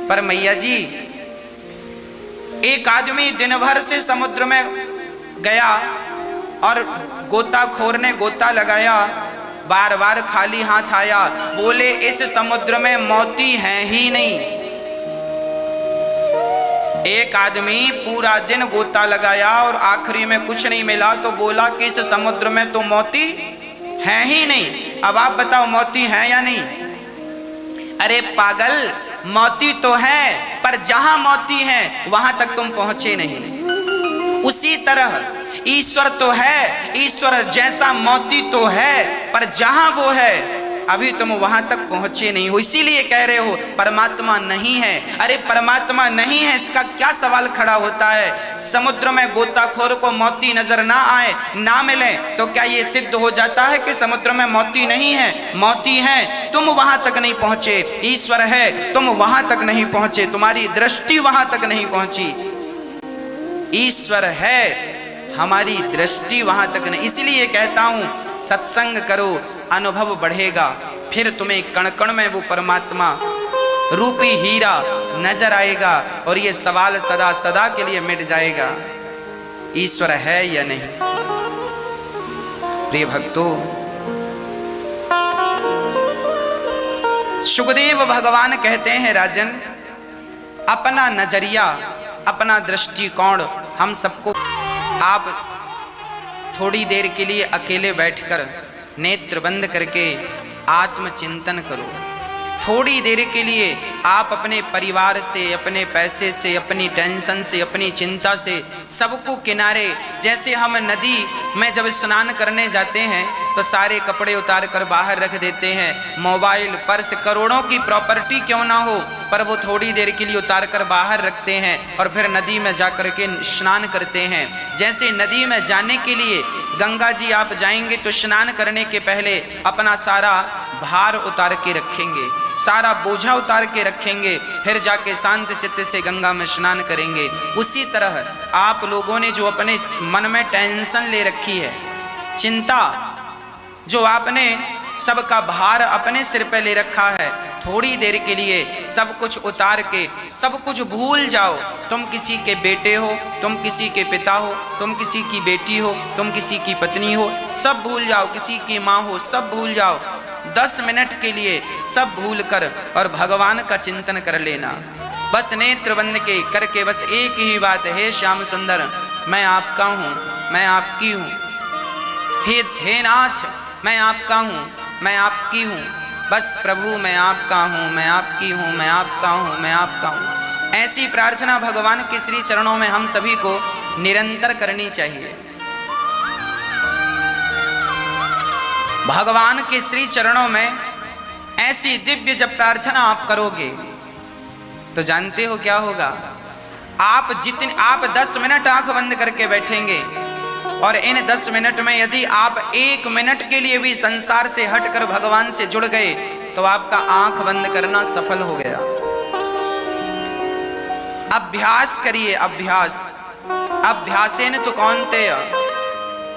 पर मैया जी एक आदमी दिन भर से समुद्र में गया और गोताखोर ने गोता लगाया, बार बार खाली हाथ आया, बोले इस समुद्र में मोती हैं ही नहीं। एक आदमी पूरा दिन गोता लगाया और आखिरी में कुछ नहीं मिला तो बोला कि इस समुद्र में तो मोती हैं ही नहीं। अब आप बताओ मोती हैं या नहीं? अरे पागल, मोती तो है, पर जहां मोती हैं वहां तक तुम पहुंचे नहीं। उसी तरह ईश्वर तो है, ईश्वर जैसा मोती तो है, पर जहां वो है अभी तुम वहां तक पहुंचे नहीं हो। इसीलिए कह रहे हो परमात्मा नहीं है। अरे परमात्मा नहीं है, इसका क्या सवाल खड़ा होता है? समुद्र में गोताखोर को मोती नजर ना आए, ना मिले, तो क्या ये सिद्ध हो जाता है कि समुद्र में मोती नहीं है? मोती हैं, तुम वहां तक नहीं पहुंचे। ईश्वर है, तुम वहां तक नहीं पहुंचे, तुम्हारी दृष्टि वहां तक नहीं पहुंची। ईश्वर है, हमारी दृष्टि वहां तक नहीं। इसलिए कहता हूं सत्संग करो, अनुभव बढ़ेगा, फिर तुम्हें कण कण में वो परमात्मा रूपी हीरा नजर आएगा और ये सवाल सदा सदा के लिए मिट जाएगा, ईश्वर है या नहीं। प्रिय भक्तों, सुखदेव भगवान कहते हैं, राजन अपना नजरिया, अपना दृष्टिकोण हम सबको, आप थोड़ी देर के लिए अकेले बैठकर नेत्र बंद करके आत्मचिंतन करो। थोड़ी देर के लिए आप अपने परिवार से, अपने पैसे से, अपनी टेंशन से, अपनी चिंता से सबको किनारे, जैसे हम नदी में जब स्नान करने जाते हैं तो सारे कपड़े उतार कर बाहर रख देते हैं, मोबाइल, पर्स, करोड़ों की प्रॉपर्टी क्यों ना हो, पर वो थोड़ी देर के लिए उतार कर बाहर रखते हैं और फिर नदी में जा कर के स्नान करते हैं। जैसे नदी में जाने के लिए गंगा जी आप जाएंगे तो स्नान करने के पहले अपना सारा भार उतार के रखेंगे, सारा बोझा उतार के रखेंगे, फिर जाके शांत चित्त से गंगा में स्नान करेंगे। उसी तरह आप लोगों ने जो अपने मन में टेंशन ले रखी है, चिंता, जो आपने सबका भार अपने सिर पे ले रखा है, थोड़ी देर के लिए सब कुछ उतार के सब कुछ भूल जाओ। तुम किसी के बेटे हो, तुम किसी के पिता हो, तुम किसी की बेटी हो, तुम किसी की पत्नी हो, सब भूल जाओ, किसी की माँ हो, सब भूल जाओ। 10 मिनट के लिए सब भूल कर और भगवान का चिंतन कर लेना। बस नेत्र बंद के करके बस एक ही बात है, हे श्याम सुंदर मैं आपका हूँ, मैं आपकी हूँ। हे नाथ मैं आपका हूँ, मैं आपकी हूँ। बस प्रभु मैं आपका हूँ, मैं आपकी हूँ, मैं आपका हूँ, मैं आपका हूँ। ऐसी प्रार्थना भगवान के श्री चरणों में हम सभी को निरंतर करनी चाहिए। भगवान के श्री चरणों में ऐसी दिव्य जब प्रार्थना आप करोगे तो जानते हो क्या होगा? आप 10 मिनट आंख बंद करके बैठेंगे और इन 10 मिनट में यदि आप 1 मिनट के लिए भी संसार से हटकर भगवान से जुड़ गए तो आपका आंख बंद करना सफल हो गया। अभ्यास करिए, अभ्यास। अभ्यासेन तु कौन्तेय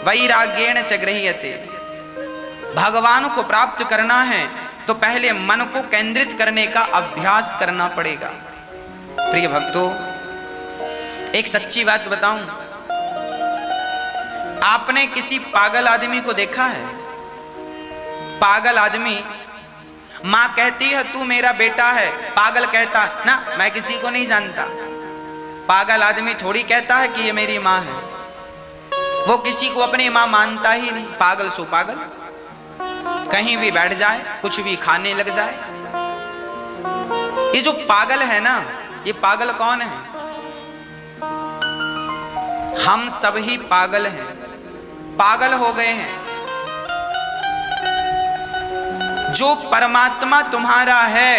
वैराग्येण च गृह्यते। भगवान को प्राप्त करना है तो पहले मन को केंद्रित करने का अभ्यास करना पड़ेगा। प्रिय भक्तों, एक सच्ची बात बताऊं, आपने किसी पागल आदमी को देखा है? पागल आदमी, मां कहती है तू मेरा बेटा है, पागल कहता ना मैं किसी को नहीं जानता। पागल आदमी थोड़ी कहता है कि ये मेरी मां है, वो किसी को अपनी मां मानता ही नहीं। पागल सो पागल, कहीं भी बैठ जाए, कुछ भी खाने लग जाए। ये जो पागल है ना, ये पागल कौन है? हम सब ही पागल हैं, पागल हो गए हैं। जो परमात्मा तुम्हारा है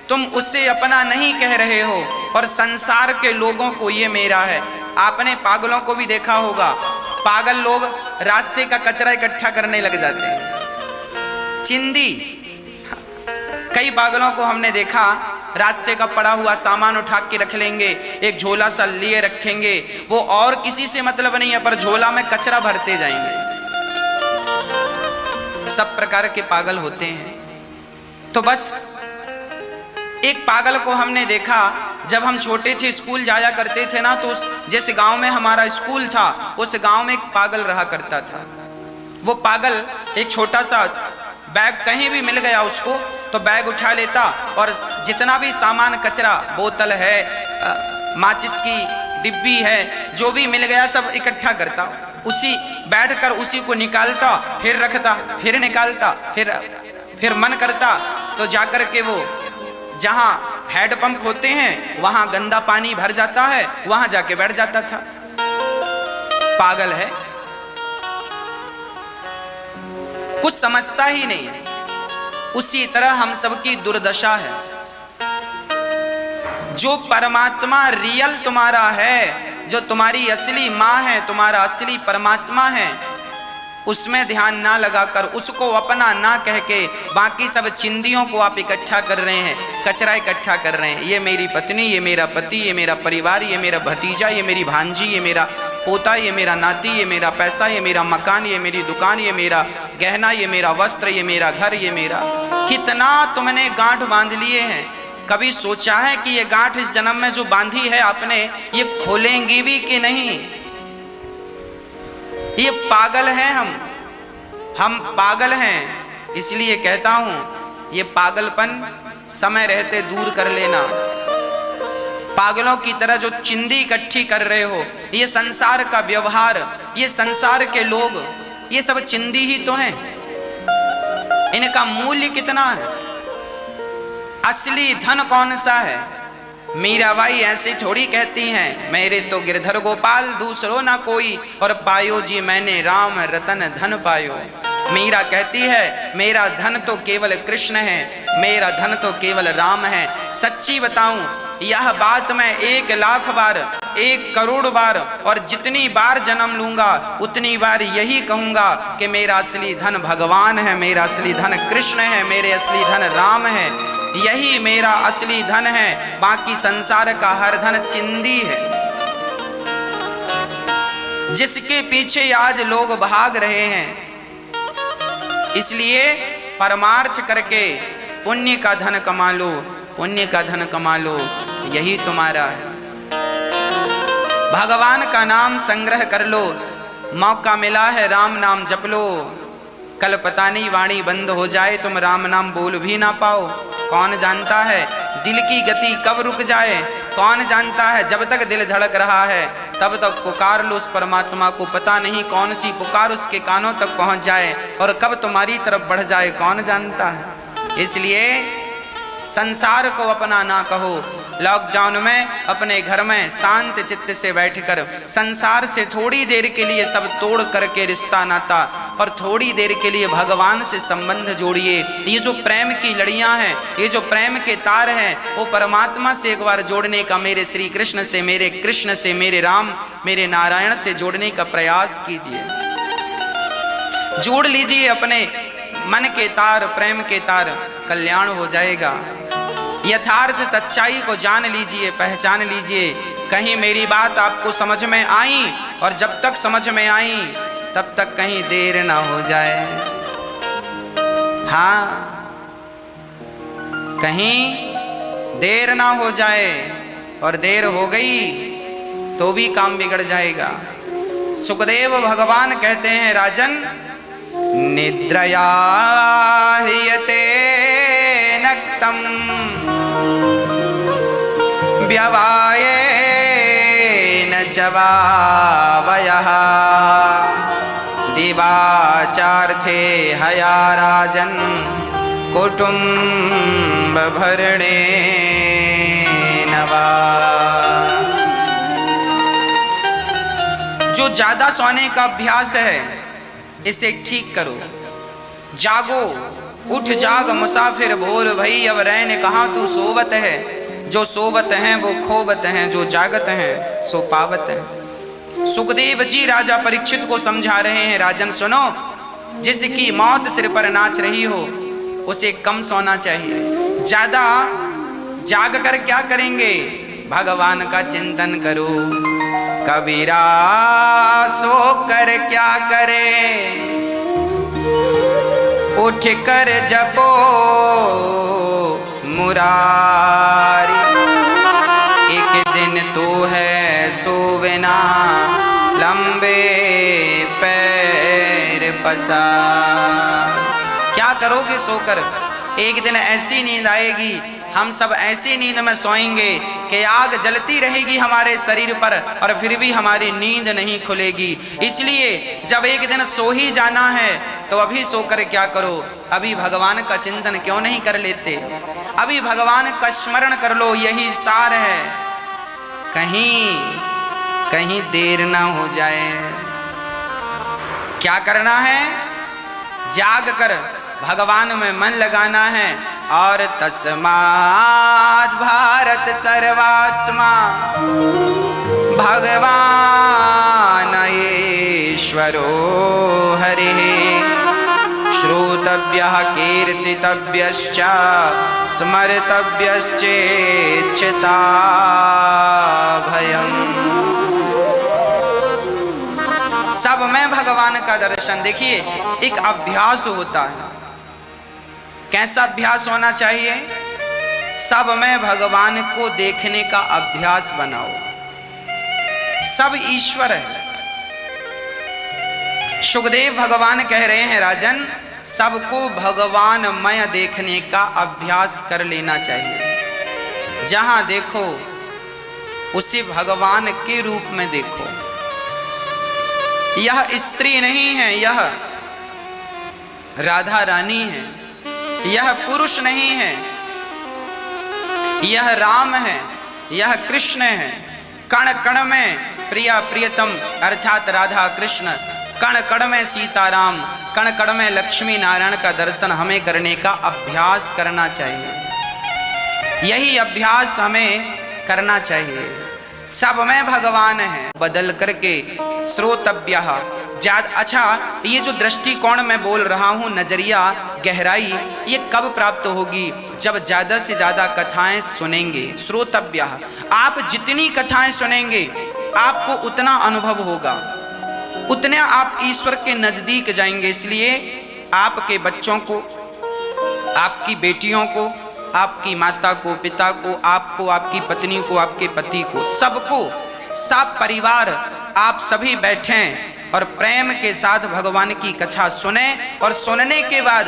तुम उसे अपना नहीं कह रहे हो, और संसार के लोगों को ये मेरा है। आपने पागलों को भी देखा होगा, पागल लोग रास्ते का कचरा इकट्ठा करने लग जाते हैं। चिंदी, कई पागलों को हमने देखा रास्ते का पड़ा हुआ सामान उठा के रख लेंगे, एक झोला सा लिए रखेंगे, वो और किसी से मतलब नहीं है पर झोला में कचरा भरते जाएंगे। सब प्रकार के पागल होते हैं। तो बस एक पागल को हमने देखा, जब हम छोटे थे स्कूल जाया करते थे ना, तो जिस गांव में हमारा स्कूल था उस गांव में एक पागल रहा करता था। वो पागल एक छोटा सा बैग कहीं भी मिल गया उसको तो बैग उठा लेता और जितना भी सामान कचरा, बोतल है, माचिस की डिब्बी है, जो भी मिल गया सब इकट्ठा करता, उसी बैठकर उसी को निकालता, फिर रखता, फिर निकालता, फिर मन करता तो जाकर के वो जहां हैंडपंप होते हैं वहां गंदा पानी भर जाता है, वहां जाके बैठ जाता था। पागल है, कुछ समझता ही नहीं है। उसी तरह हम सबकी दुर्दशा है। जो परमात्मा रियल तुम्हारा है, जो तुम्हारी असली मां है, तुम्हारा असली परमात्मा है, उसमें ध्यान ना लगाकर, उसको अपना ना कह के बाकी सब चिंदियों को आप इकट्ठा कर रहे हैं, कचरा इकट्ठा कर रहे हैं। ये मेरी पत्नी, ये मेरा पति, ये मेरा परिवार, ये मेरा भतीजा, ये मेरी भांजी, ये मेरा पोता, ये मेरा नाती, ये मेरा पैसा, ये मेरा मकान, ये मेरी दुकान, ये मेरा गहना, ये मेरा वस्त्र, ये मेरा घर, ये मेरा। कितना तुमने गांठ बांध लिए हैं। कभी सोचा है कि ये गांठ इस जन्म में जो बांधी है आपने, ये खोलेंगी भी कि नहीं? ये पागल हैं हम पागल हैं। इसलिए कहता हूं ये पागलपन समय रहते दूर कर लेना। पागलों की तरह जो चिंदी इकट्ठी कर रहे हो, ये संसार का व्यवहार, ये संसार के लोग, ये सब चिंदी ही तो हैं। इनका मूल्य कितना है? असली धन कौन सा है? मीराबाई ऐसी थोड़ी कहती हैं, मेरे तो गिरधर गोपाल दूसरो ना कोई, और पायो जी मैंने राम रतन धन पायो। मीरा कहती है मेरा धन तो केवल कृष्ण है, मेरा धन तो केवल राम है। सच्ची बताऊं, यह बात मैं 1 लाख बार, 1 करोड़ बार और जितनी बार जन्म लूंगा उतनी बार यही कहूंगा कि मेरा असली धन भगवान है, मेरा असली धन कृष्ण है, मेरे असली धन राम है। यही मेरा असली धन है, बाकी संसार का हर धन चिंदी है। जिसके पीछे आज लोग भाग रहे हैं, इसलिए परमार्थ करके पुण्य का धन कमा लो, पुण्य का धन कमा लो, यही तुम्हारा है। भगवान का नाम संग्रह कर लो, मौका मिला है राम नाम जप लो। कल पता नहीं वाणी बंद हो जाए, तुम राम नाम बोल भी ना पाओ। कौन जानता है दिल की गति कब रुक जाए? कौन जानता है जब तक दिल धड़क रहा है तब तक पुकार लो उस परमात्मा को। पता नहीं कौन सी पुकार उसके कानों तक पहुंच जाए और कब तुम्हारी तरफ बढ़ जाए, कौन जानता है। इसलिए संसार को अपना ना कहो। लॉकडाउन में अपने घर में शांत चित्त से बैठकर संसार से थोड़ी देर के लिए सब तोड़ करके रिश्ता नाता और थोड़ी देर के लिए भगवान से संबंध जोड़िए। ये जो प्रेम की लड़ियां हैं, ये जो प्रेम के तार हैं, वो परमात्मा से एक बार जोड़ने का, मेरे श्री कृष्ण से, मेरे कृष्ण से, मेरे राम, मेरे नारायण से जोड़ने का प्रयास कीजिए। जोड़ लीजिए अपने मन के तार, प्रेम के तार, कल्याण हो जाएगा। यथार्थ सच्चाई को जान लीजिए, पहचान लीजिए। कहीं मेरी बात आपको समझ में आई, और जब तक समझ में आई तब तक कहीं देर ना हो जाए। हाँ, कहीं देर ना हो जाए, और देर हो गई तो भी काम बिगड़ जाएगा। सुखदेव भगवान कहते हैं, राजन, निद्रया ह्रियते नक्तम व्यवाये न चवावयः दिवाचार्थे हया राजन कुटुम्ब भरणे नवा। जो ज्यादा सोने का अभ्यास है, इसे ठीक करो। जागो, उठ जाग मुसाफिर भोर भई, अब रैन कहाँ तू सोवत है। जो सोवत हैं वो खोवत हैं, जो जागत हैं सो पावत है। सुखदेव जी राजा परीक्षित को समझा रहे हैं, राजन सुनो, जिसकी मौत सिर पर नाच रही हो उसे कम सोना चाहिए। ज्यादा जाग कर क्या करेंगे, भगवान का चिंतन करो। कबीरा सो कर क्या करे, उठ कर जपो मुरारी। एक दिन तो है सोवना, लंबे पैर पसार। क्या करोगे सोकर, एक दिन ऐसी नींद आएगी, हम सब ऐसी नींद में सोएंगे कि आग जलती रहेगी हमारे शरीर पर, और फिर भी हमारी नींद नहीं खुलेगी। इसलिए जब एक दिन सो ही जाना है तो अभी सोकर क्या करो, अभी भगवान का चिंतन क्यों नहीं कर लेते, अभी भगवान का स्मरण कर लो, यही सार है। कहीं देर ना हो जाए। क्या करना है, जाग कर भगवान में मन लगाना है। और तस्मात् भारत सर्वात्मा भगवान ईश्वरो हरिः श्रोतव्यः कीर्तितव्यश्च स्मर्तव्यश्चेच्छता भयम्। सब में भगवान का दर्शन। देखिए, एक अभ्यास होता है। कैसा अभ्यास होना चाहिए, सब में भगवान को देखने का अभ्यास बनाओ। सब ईश्वर है। सुखदेव भगवान कह रहे हैं, राजन, सबको भगवानमय देखने का अभ्यास कर लेना चाहिए। जहां देखो उसे भगवान के रूप में देखो। यह स्त्री नहीं है, यह राधा रानी है। यह पुरुष नहीं है, यह राम है, यह कृष्ण है। कण कण में प्रिया प्रियतम अर्थात राधा कृष्ण, कण कण में सीताराम, कण कण में लक्ष्मी नारायण का दर्शन हमें करने का अभ्यास करना चाहिए। यही अभ्यास हमें करना चाहिए। सब में भगवान है, बदल करके श्रोतव्यः। अच्छा, ये जो दृष्टिकोण मैं बोल रहा हूँ, नजरिया, गहराई, ये कब प्राप्त होगी, जब ज्यादा से ज्यादा कथाएं सुनेंगे। श्रोतव्यः, आप जितनी कथाएं सुनेंगे आपको उतना अनुभव होगा, उतने आप ईश्वर के नजदीक जाएंगे। इसलिए आपके बच्चों को, आपकी बेटियों को, आपकी माता को, पिता को, आपको, आपकी पत्नी को, आपके पति को, सबको, सब परिवार आप सभी बैठें और प्रेम के साथ भगवान की कथा सुने। और सुनने के बाद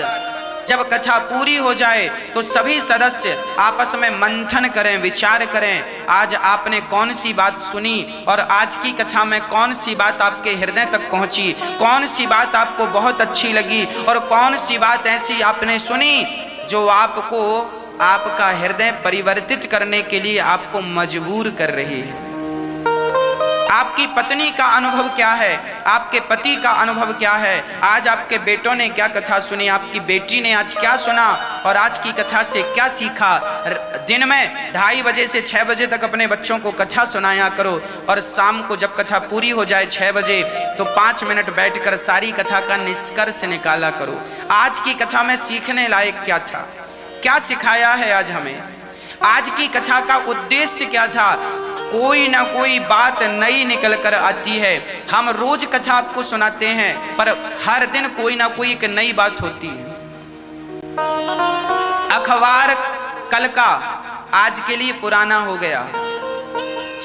जब कथा पूरी हो जाए तो सभी सदस्य आपस में मंथन करें, विचार करें, आज आपने कौन सी बात सुनी और आज की कथा में कौन सी बात आपके हृदय तक पहुंची, कौन सी बात आपको बहुत अच्छी लगी और कौन सी बात ऐसी आपने सुनी जो आपको, आपका हृदय परिवर्तित करने के लिए आपको मजबूर कर रही है। आपकी पत्नी का अनुभव क्या है, आपके पति का अनुभव क्या है, आज आपके बेटों ने क्या कथा सुनी, आपकी बेटी ने आज क्या सुना और आज की कथा से क्या सीखा। दिन में 2:30 बजे से 6 बजे तक अपने बच्चों को कथा सुनाया करो और शाम को जब कथा पूरी हो जाए 6 बजे तो 5 मिनट बैठकर सारी कथा का निष्कर्ष निकाला करो। आज की कथा में सीखने लायक क्या था, क्या सिखाया है आज हमें, आज की कथा का उद्देश्य क्या था। कोई ना कोई बात नई निकल कर आती है। हम रोज कथा आपको सुनाते हैं पर हर दिन कोई ना कोई एक नई बात होती है। अखबार कल का आज के लिए पुराना हो गया,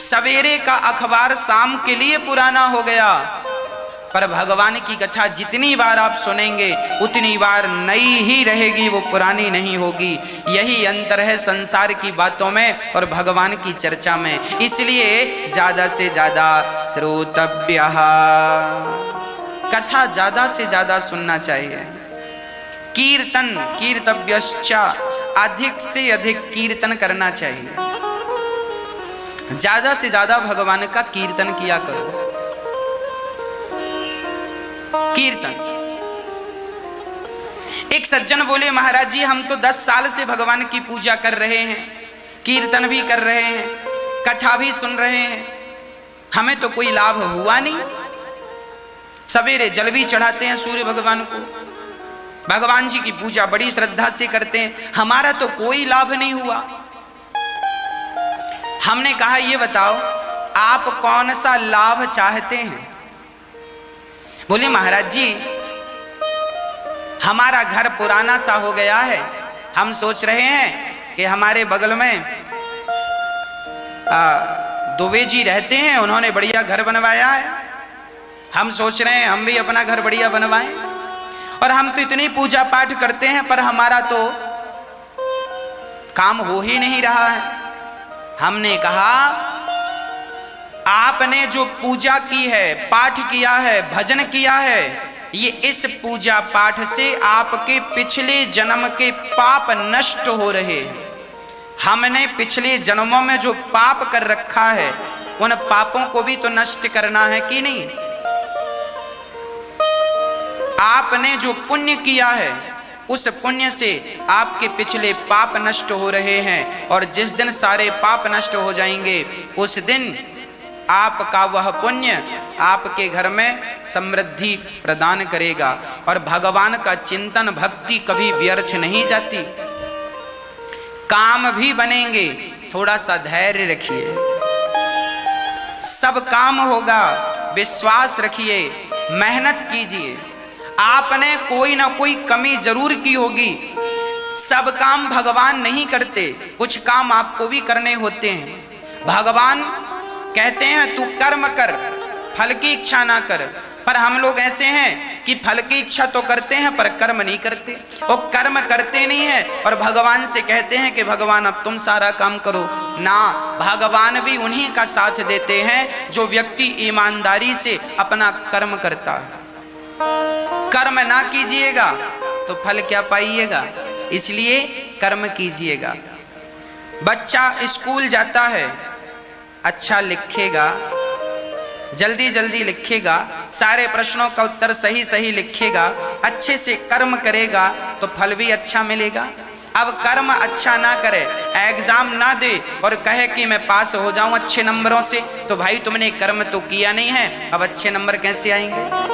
सवेरे का अखबार शाम के लिए पुराना हो गया, पर भगवान की कथा जितनी बार आप सुनेंगे उतनी बार नई ही रहेगी, वो पुरानी नहीं होगी। यही अंतर है संसार की बातों में और भगवान की चर्चा में। इसलिए ज्यादा से ज्यादा श्रोतव्यः, कथा ज्यादा से ज्यादा सुनना चाहिए। कीर्तन कीर्तव्यश्च, अधिक से अधिक कीर्तन करना चाहिए। ज्यादा से ज्यादा भगवान का कीर्तन किया करो। कीर्तन। एक सज्जन बोले महाराज जी हम तो 10 साल से भगवान की पूजा कर रहे हैं, कीर्तन भी कर रहे हैं, कथा भी सुन रहे हैं, हमें तो कोई लाभ हुआ नहीं। सवेरे जल भी चढ़ाते हैं सूर्य भगवान को, भगवान जी की पूजा बड़ी श्रद्धा से करते हैं, हमारा तो कोई लाभ नहीं हुआ। हमने कहा ये बताओ आप कौन सा लाभ चाहते हैं। बोले महाराज जी हमारा घर पुराना सा हो गया है, हम सोच रहे हैं कि हमारे बगल में दुबे जी रहते हैं, उन्होंने बढ़िया घर बनवाया है, हम सोच रहे हैं हम भी अपना घर बढ़िया बनवाएं। और हम तो इतनी पूजा पाठ करते हैं पर हमारा तो काम हो ही नहीं रहा है। हमने कहा आपने जो पूजा की है, पाठ किया है, भजन किया है, ये इस पूजा पाठ से आपके पिछले जन्म के पाप नष्ट हो रहे हैं। हमने पिछले जन्मों में जो पाप कर रखा है उन पापों को भी तो नष्ट करना है कि नहीं। आपने जो पुण्य किया है उस पुण्य से आपके पिछले पाप नष्ट हो रहे हैं और जिस दिन सारे पाप नष्ट हो जाएंगे उस दिन आपका वह पुण्य आपके घर में समृद्धि प्रदान करेगा। और भगवान का चिंतन भक्ति कभी व्यर्थ नहीं जाती। काम भी बनेंगे, थोड़ा सा धैर्य रखिए, सब काम होगा, विश्वास रखिए, मेहनत कीजिए। आपने कोई ना कोई कमी जरूर की होगी, सब काम भगवान नहीं करते, कुछ काम आपको भी करने होते हैं। भगवान कहते हैं तू कर्म कर, फल की इच्छा ना कर, पर हम लोग ऐसे हैं कि फल की इच्छा तो करते हैं पर कर्म नहीं करते, और कर्म करते नहीं है और भगवान से कहते हैं कि भगवान अब तुम सारा काम करो ना। भगवान भी उन्हीं का साथ देते हैं जो व्यक्ति ईमानदारी से अपना कर्म करता है। कर्म ना कीजिएगा तो फल क्या पाइएगा, इसलिए कर्म कीजिएगा। बच्चा स्कूल जाता है, अच्छा लिखेगा, जल्दी जल्दी लिखेगा, सारे प्रश्नों का उत्तर सही सही लिखेगा, अच्छे से कर्म करेगा तो फल भी अच्छा मिलेगा। अब कर्म अच्छा ना करे, एग्जाम ना दे और कहे कि मैं पास हो जाऊं अच्छे नंबरों से, तो भाई तुमने कर्म तो किया नहीं है, अब अच्छे नंबर कैसे आएंगे।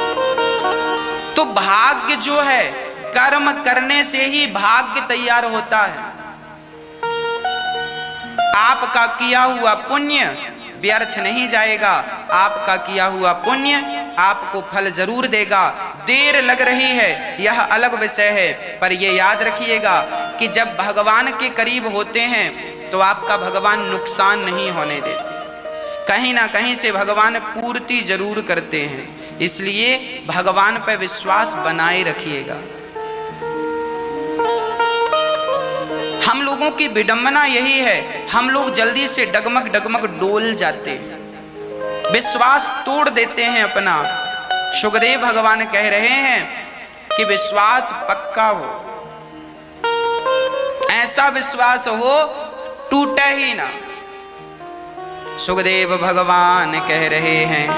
तो भाग्य जो है, कर्म करने से ही भाग्य तैयार होता है। आपका किया हुआ पुण्य व्यर्थ नहीं जाएगा, आपका किया हुआ पुण्य आपको फल जरूर देगा। देर लग रही है यह अलग विषय है, पर यह याद रखिएगा कि जब भगवान के करीब होते हैं तो आपका भगवान नुकसान नहीं होने देते, कहीं ना कहीं से भगवान पूर्ति जरूर करते हैं। इसलिए भगवान पर विश्वास बनाए रखिएगा। हम लोगों की विडंबना यही है, हम लोग जल्दी से डगमग डगमग डोल जाते हैं, विश्वास तोड़ देते हैं अपना। सुखदेव भगवान कह रहे हैं कि विश्वास पक्का हो, ऐसा विश्वास हो टूटे ही ना। सुखदेव भगवान कह रहे हैं,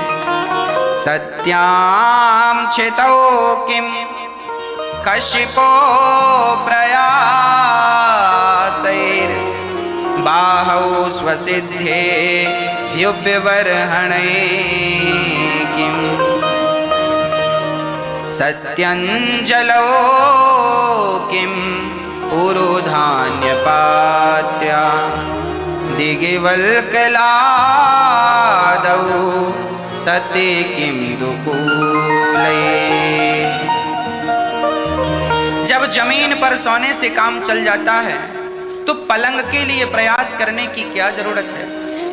सत्याम छितौ किम कश्यपो प्रयासैर बाहौ स्वसिद्धे युव्यवरहणे किम सत्यंजलो किम पुरुधान्यपात्र्या दिगिवल्कलादौ सते किम दुकूले। जब जमीन पर सोने से काम चल जाता है तो पलंग के लिए प्रयास करने की क्या जरूरत है।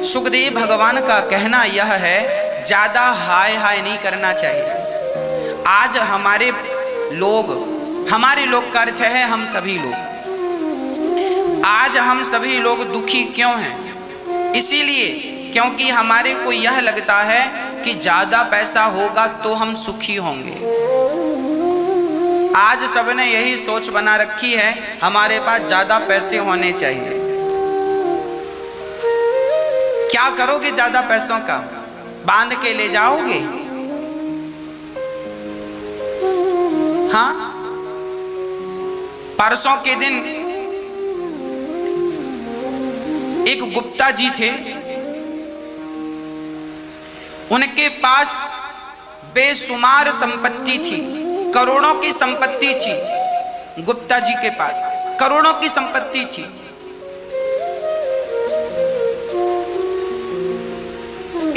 सुखदेव भगवान का कहना यह है, ज्यादा हाय हाय नहीं करना चाहिए। आज हमारे लोग का अर्थ है हम सभी लोग, आज हम सभी लोग दुखी क्यों हैं? इसीलिए क्योंकि हमारे को यह लगता है कि ज्यादा पैसा होगा तो हम सुखी होंगे। आज सबने यही सोच बना रखी है, हमारे पास ज्यादा पैसे होने चाहिए। क्या करोगे ज्यादा पैसों का? बांध के ले जाओगे? हाँ, परसों के दिन एक गुप्ता जी थे, उनके पास बेशुमार संपत्ति थी, करोड़ों की संपत्ति थी। गुप्ता जी के पास करोड़ों की संपत्ति थी।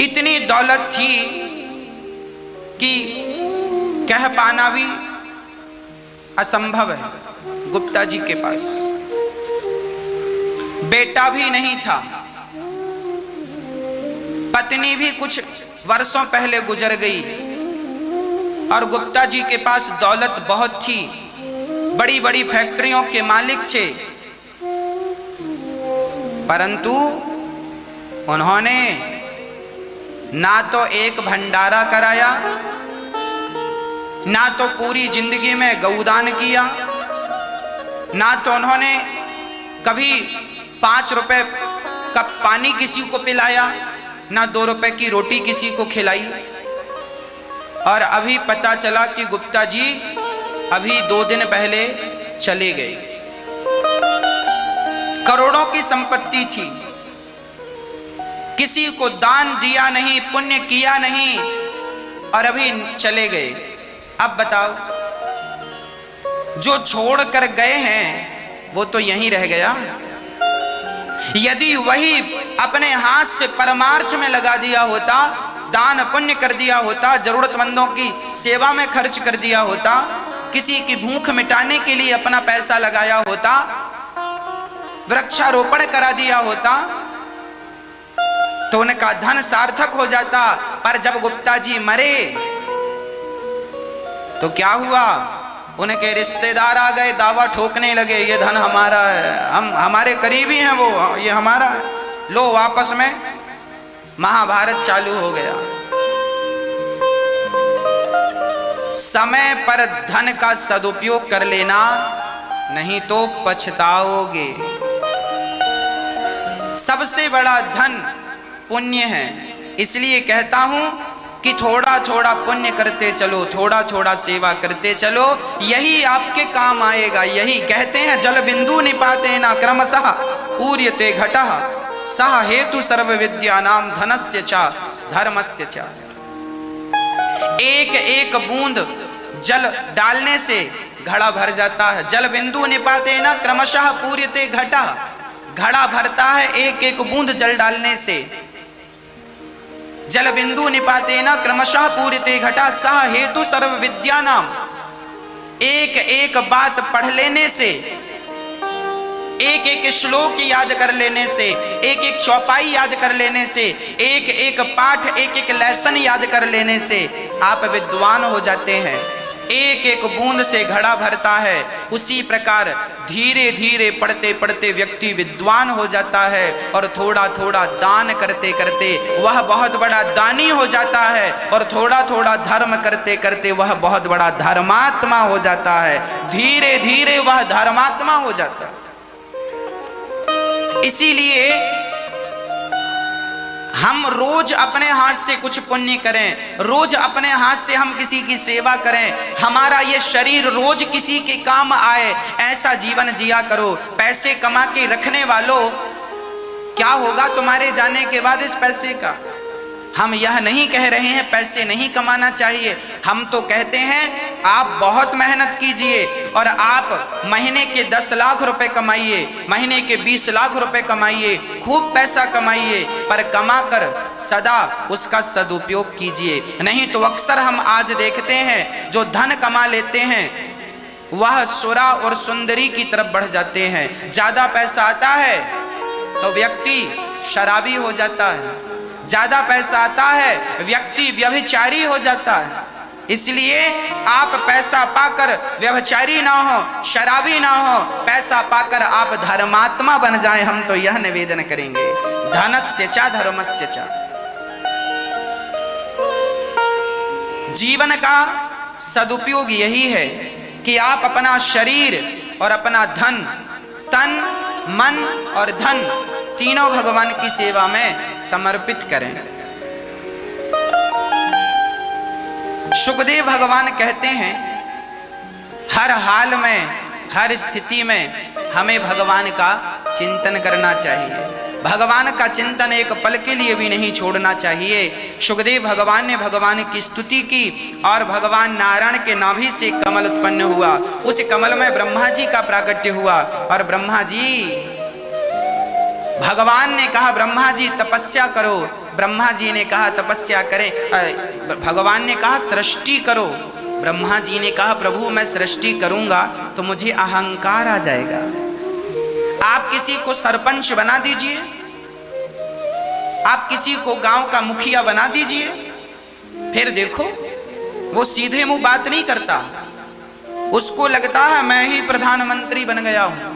इतनी दौलत थी कि कह पाना भी असंभव है। गुप्ता जी के पास बेटा भी नहीं था, पत्नी भी कुछ वर्षों पहले गुजर गई और गुप्ता जी के पास दौलत बहुत थी, बड़ी बड़ी फैक्ट्रियों के मालिक थे। परंतु उन्होंने ना तो एक भंडारा कराया, ना तो पूरी जिंदगी में गौदान किया, ना तो उन्होंने कभी 5 रुपए का पानी किसी को पिलाया, ना 2 रुपए की रोटी किसी को खिलाई। और अभी पता चला कि गुप्ता जी अभी 2 दिन पहले चले गए। करोड़ों की संपत्ति थी, किसी को दान दिया नहीं, पुण्य किया नहीं और अभी चले गए। अब बताओ, जो छोड़ कर गए हैं वो तो यहीं रह गया। यदि वही अपने हाथ से परमार्थ में लगा दिया होता, दान पुण्य कर दिया होता, जरूरतमंदों की सेवा में खर्च कर दिया होता, किसी की भूख मिटाने के लिए अपना पैसा लगाया होता, वृक्षारोपण करा दिया होता, तो उनका धन सार्थक हो जाता। पर जब गुप्ता जी मरे तो क्या हुआ? उनके रिश्तेदार आ गए, दावा ठोकने लगे, ये धन हमारा है, हमारे करीबी हैं वो, ये हमारा है। लो, वापस में महाभारत चालू हो गया। समय पर धन का सदुपयोग कर लेना, नहीं तो पछताओगे। सबसे बड़ा धन पुण्य है। इसलिए कहता हूं कि थोड़ा थोड़ा पुण्य करते चलो, थोड़ा थोड़ा सेवा करते चलो, यही आपके काम आएगा। यही कहते हैं, जल बिंदु निपाते न क्रमशः पूर्यते घटः सह हेतु सर्व विद्यानाम धनस्य च धर्मस्य च। एक एक बूंद जल डालने से घड़ा भर जाता है। जल बिंदु निपाते न क्रमशः पूर्यते घटः, घड़ा भरता है एक एक बूंद जल डालने से। जल बिंदु निपाते न क्रमशः पूर्यते घटा सह हेतु सर्व विद्यानाम। एक एक बात पढ़ लेने से, एक एक श्लोक याद कर लेने से, एक एक चौपाई याद कर लेने से, एक एक पाठ, एक एक लेसन याद कर लेने से आप विद्वान हो जाते हैं। एक एक बूंद से घड़ा भरता है। उसी प्रकार धीरे धीरे पढ़ते पढ़ते व्यक्ति विद्वान हो जाता है और थोड़ा थोड़ा दान करते करते वह बहुत बड़ा दानी हो जाता है और थोड़ा थोड़ा धर्म करते करते वह बहुत बड़ा धर्मात्मा हो जाता है। धीरे धीरे वह धर्मात्मा हो जाता है। इसीलिए हम रोज अपने हाथ से कुछ पुण्य करें, रोज अपने हाथ से हम किसी की सेवा करें, हमारा ये शरीर रोज किसी के काम आए, ऐसा जीवन जिया करो। पैसे कमा के रखने वालों, क्या होगा तुम्हारे जाने के बाद इस पैसे का? हम यह नहीं कह रहे हैं पैसे नहीं कमाना चाहिए, हम तो कहते हैं आप बहुत मेहनत कीजिए और आप महीने के 10 लाख रुपए कमाइए, महीने के 20 लाख रुपए कमाइए, खूब पैसा कमाइए, पर कमाकर सदा उसका सदुपयोग कीजिए। नहीं तो अक्सर हम आज देखते हैं जो धन कमा लेते हैं वह सुरा और सुंदरी की तरफ बढ़ जाते हैं। ज्यादा पैसा आता है तो व्यक्ति शराबी हो जाता है, ज्यादा पैसा आता है व्यक्ति व्यभिचारी हो जाता है। इसलिए आप पैसा पाकर व्यभिचारी ना हो, शराबी ना हो, पैसा पाकर आप धर्मात्मा बन जाएं, हम तो यह निवेदन करेंगे। धनस्य च धर्मस्य च। जीवन का सदुपयोग यही है कि आप अपना शरीर और अपना धन, तन मन और धन तीनों भगवान की सेवा में समर्पित करें। सुखदेव भगवान कहते हैं हर हाल में, हर स्थिति में हमें भगवान का चिंतन करना चाहिए, भगवान का चिंतन एक पल के लिए भी नहीं छोड़ना चाहिए। सुखदेव भगवान ने भगवान की स्तुति की और भगवान नारायण के नाभि से कमल उत्पन्न हुआ, उस कमल में ब्रह्मा जी का प्राकट्य हुआ और ब्रह्मा जी, भगवान ने कहा ब्रह्मा जी तपस्या करो, ब्रह्मा जी ने कहा तपस्या करें, भगवान ने कहा सृष्टि करो, ब्रह्मा जी ने कहा प्रभु मैं सृष्टि करूंगा तो मुझे अहंकार आ जाएगा। आप किसी को सरपंच बना दीजिए, आप किसी को गांव का मुखिया बना दीजिए, फिर देखो वो सीधे मुंह बात नहीं करता, उसको लगता है मैं ही प्रधानमंत्री बन गया हूं।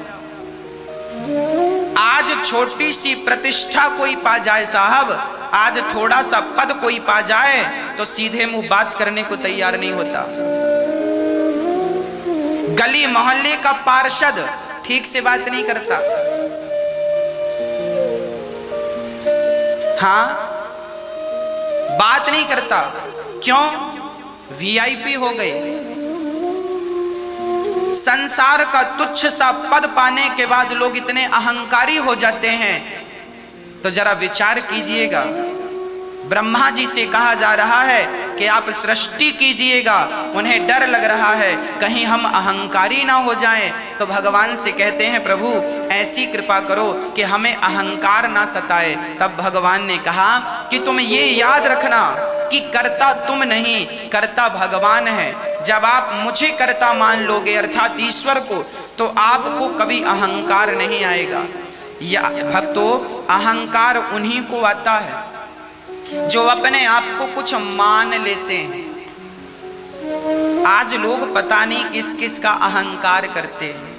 आज छोटी सी प्रतिष्ठा कोई पा जाए साहब, आज थोड़ा सा पद कोई पा जाए तो सीधे मुंह बात करने को तैयार नहीं होता। गली मोहल्ले का पार्षद ठीक से बात नहीं करता। हाँ, बात नहीं करता, क्यों? वीआईपी हो गए। संसार का तुच्छ सा पद पाने के बाद लोग इतने अहंकारी हो जाते हैं। तो जरा विचार कीजिएगा, ब्रह्मा जी से कहा जा रहा है कि आप सृष्टि कीजिएगा, उन्हें डर लग रहा है कहीं हम अहंकारी ना हो जाएं, तो भगवान से कहते हैं प्रभु ऐसी कृपा करो कि हमें अहंकार ना सताए। तब भगवान ने कहा कि तुम ये याद रखना कि कर्ता तुम नहीं, कर्ता भगवान है। जब आप मुझे कर्ता मान लोगे अर्थात ईश्वर को, तो आपको कभी अहंकार नहीं आएगा। या भक्तों, अहंकार उन्हीं को आता है जो अपने आप को कुछ मान लेते हैं। आज लोग पता नहीं किस किस का अहंकार करते हैं।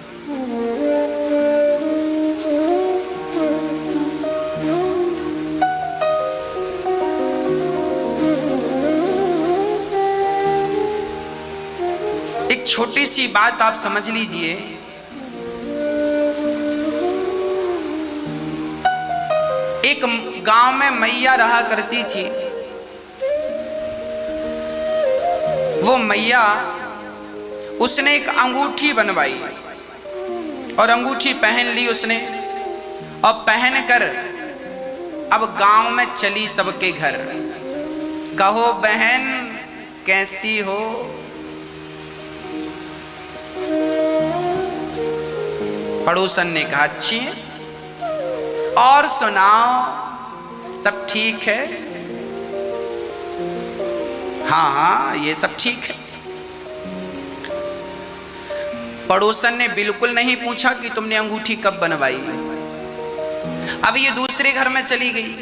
एक छोटी सी बात आप समझ लीजिए, एक गांव में मैया रहा करती थी। वो मैया, उसने एक अंगूठी बनवाई और अंगूठी पहन ली उसने, और पहनकर अब गांव में चली सबके घर। कहो बहन कैसी हो? पड़ोसन ने कहा अच्छी है। और सुनाओ सब ठीक है? हाँ हाँ ये सब ठीक है। पड़ोसन ने बिल्कुल नहीं पूछा कि तुमने अंगूठी कब बनवाई। अब ये दूसरे घर में चली गई।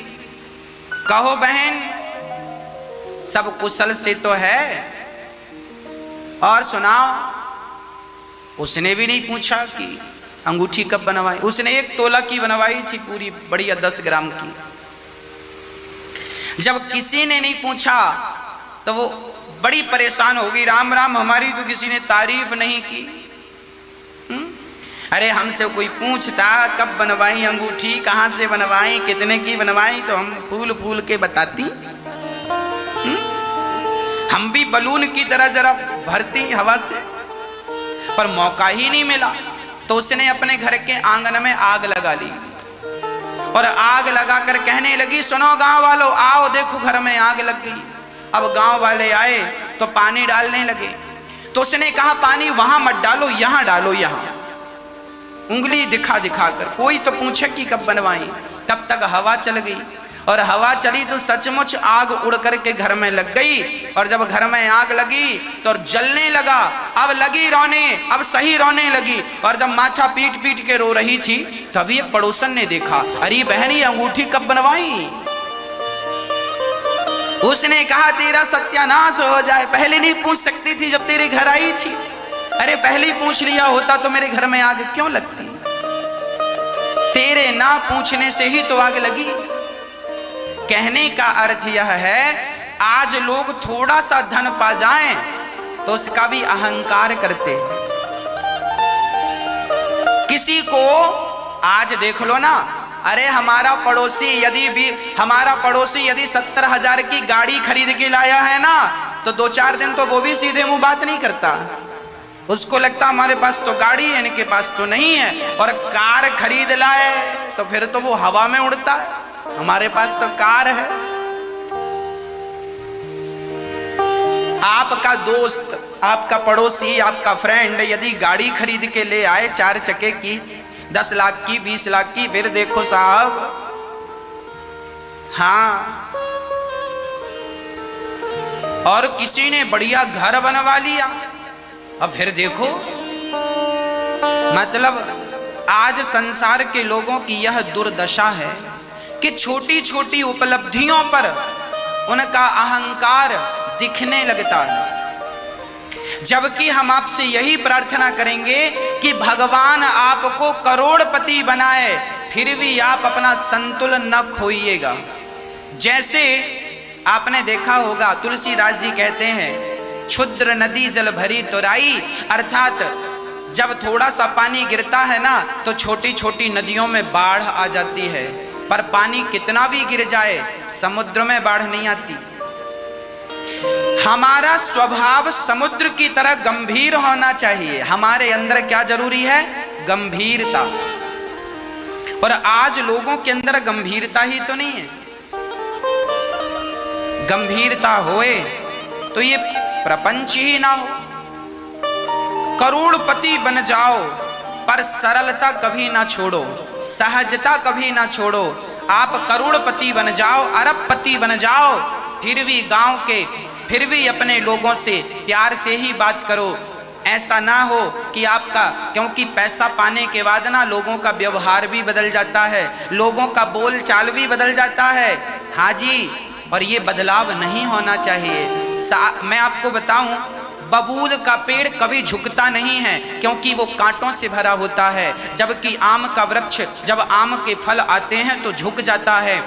कहो बहन सब कुशल से तो है? और सुनाओ। उसने भी नहीं पूछा कि अंगूठी कब बनवाई। उसने 1 तोला की बनवाई थी पूरी बढ़िया 10 ग्राम की। जब किसी ने नहीं पूछा तो वो बड़ी परेशान हो गई। राम राम, हमारी तो किसी ने तारीफ नहीं की। अरे हमसे कोई पूछता कब बनवाई अंगूठी, कहाँ से बनवाई, कितने की बनवाई, तो हम फूल फूल के बताती। हम भी बलून की तरह जरा भरती हवा से, पर मौका ही नहीं मिला। तो उसने अपने घर के आंगन में आग लगा ली और आग लगाकर कहने लगी, सुनो गांव वालों, आओ देखो घर में आग लग गई। अब गांव वाले आए तो पानी डालने लगे। तो उसने कहा पानी वहां मत डालो, यहां डालो, यहां, उंगली दिखा दिखा कर। कोई तो पूछे कि कब बनवाई। तब तक हवा चल गई और हवा चली तो सचमुच आग उड़ करके घर में लग गई। और जब घर में आग लगी तो जलने लगा। अब लगी रोने, अब सही रोने लगी। और जब माथा पीट पीट के रो रही थी तभी एक पड़ोसन ने देखा, अरे बहन ये अंगूठी कब बनवाई। उसने कहा तेरा सत्यानाश हो जाए, पहले नहीं पूछ सकती थी जब तेरे घर आई थी। अरे पहले ही पूछ लिया होता तो मेरे घर में आग क्यों लगती। तेरे ना पूछने से ही तो आग लगी। कहने का अर्थ यह है, आज लोग थोड़ा सा धन पा जाएं तो उसका भी अहंकार करते हैं। किसी को आज देख लो ना, अरे हमारा पड़ोसी यदि 70,000 की गाड़ी खरीद के लाया है ना, तो 2-4 दिन तो वो भी सीधे मुंह बात नहीं करता। उसको लगता हमारे पास तो गाड़ी है, इनके पास तो नहीं है। और कार खरीद लाए तो फिर तो वो हवा में उड़ता है, हमारे पास तो कार है। आपका दोस्त, आपका पड़ोसी, आपका फ्रेंड यदि गाड़ी खरीद के ले आए 4 चक्के की, 10 लाख की, 20 लाख की, फिर देखो साहब, हाँ। और किसी ने बढ़िया घर बनवा लिया, अब फिर देखो। मतलब आज संसार के लोगों की यह दुर्दशा है कि छोटी छोटी उपलब्धियों पर उनका अहंकार दिखने लगता है। जबकि हम आपसे यही प्रार्थना करेंगे कि भगवान आपको करोड़पति बनाए, फिर भी आप अपना संतुलन न खोइएगा। जैसे आपने देखा होगा, तुलसीदास जी कहते हैं, क्षुद्र नदी जल भरी तुराई, अर्थात जब थोड़ा सा पानी गिरता है ना तो छोटी छोटी नदियों में बाढ़ आ जाती है, पर पानी कितना भी गिर जाए समुद्र में बाढ़ नहीं आती। हमारा स्वभाव समुद्र की तरह गंभीर होना चाहिए। हमारे अंदर क्या जरूरी है? गंभीरता। और आज लोगों के अंदर गंभीरता ही तो नहीं है। गंभीरता होए तो ये प्रपंच ही ना हो। करोड़पति बन जाओ पर सरलता कभी ना छोड़ो, सहजता कभी ना छोड़ो। आप करोड़पति बन जाओ, अरबपति बन जाओ, फिर भी अपने लोगों से प्यार से ही बात करो। ऐसा ना हो कि आपका, क्योंकि पैसा पाने के बाद ना लोगों का व्यवहार भी बदल जाता है, लोगों का बोल चाल भी बदल जाता है। हाँ जी, और ये बदलाव नहीं होना चाहिए। मैं आपको बताऊं, बबूल का पेड़ कभी झुकता नहीं है क्योंकि वो कांटों से भरा होता है, जबकि आम का वृक्ष जब आम के फल आते हैं तो झुक जाता है।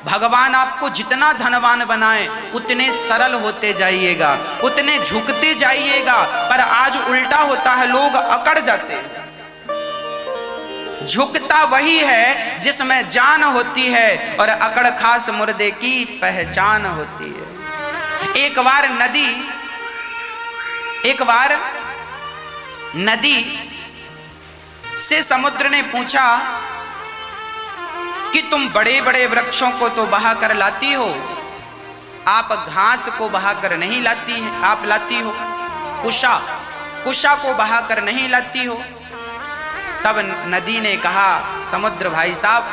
भगवान आपको जितना धनवान बनाए उतने सरल होते जाइएगा, उतने झुकते जाइएगा। पर आज उल्टा होता है, लोग अकड़ जाते हैं। झुकता वही है जिसमें जान होती है और अकड़ खास मुर्दे की पहचान होती है। एक बार नदी से समुद्र ने पूछा कि तुम बड़े बड़े वृक्षों को तो बहा कर लाती हो, आप घास को बहा कर नहीं लाती हैं, आप लाती हो कुशा को बहा कर नहीं लाती हो। तब नदी ने कहा, समुद्र भाई साहब,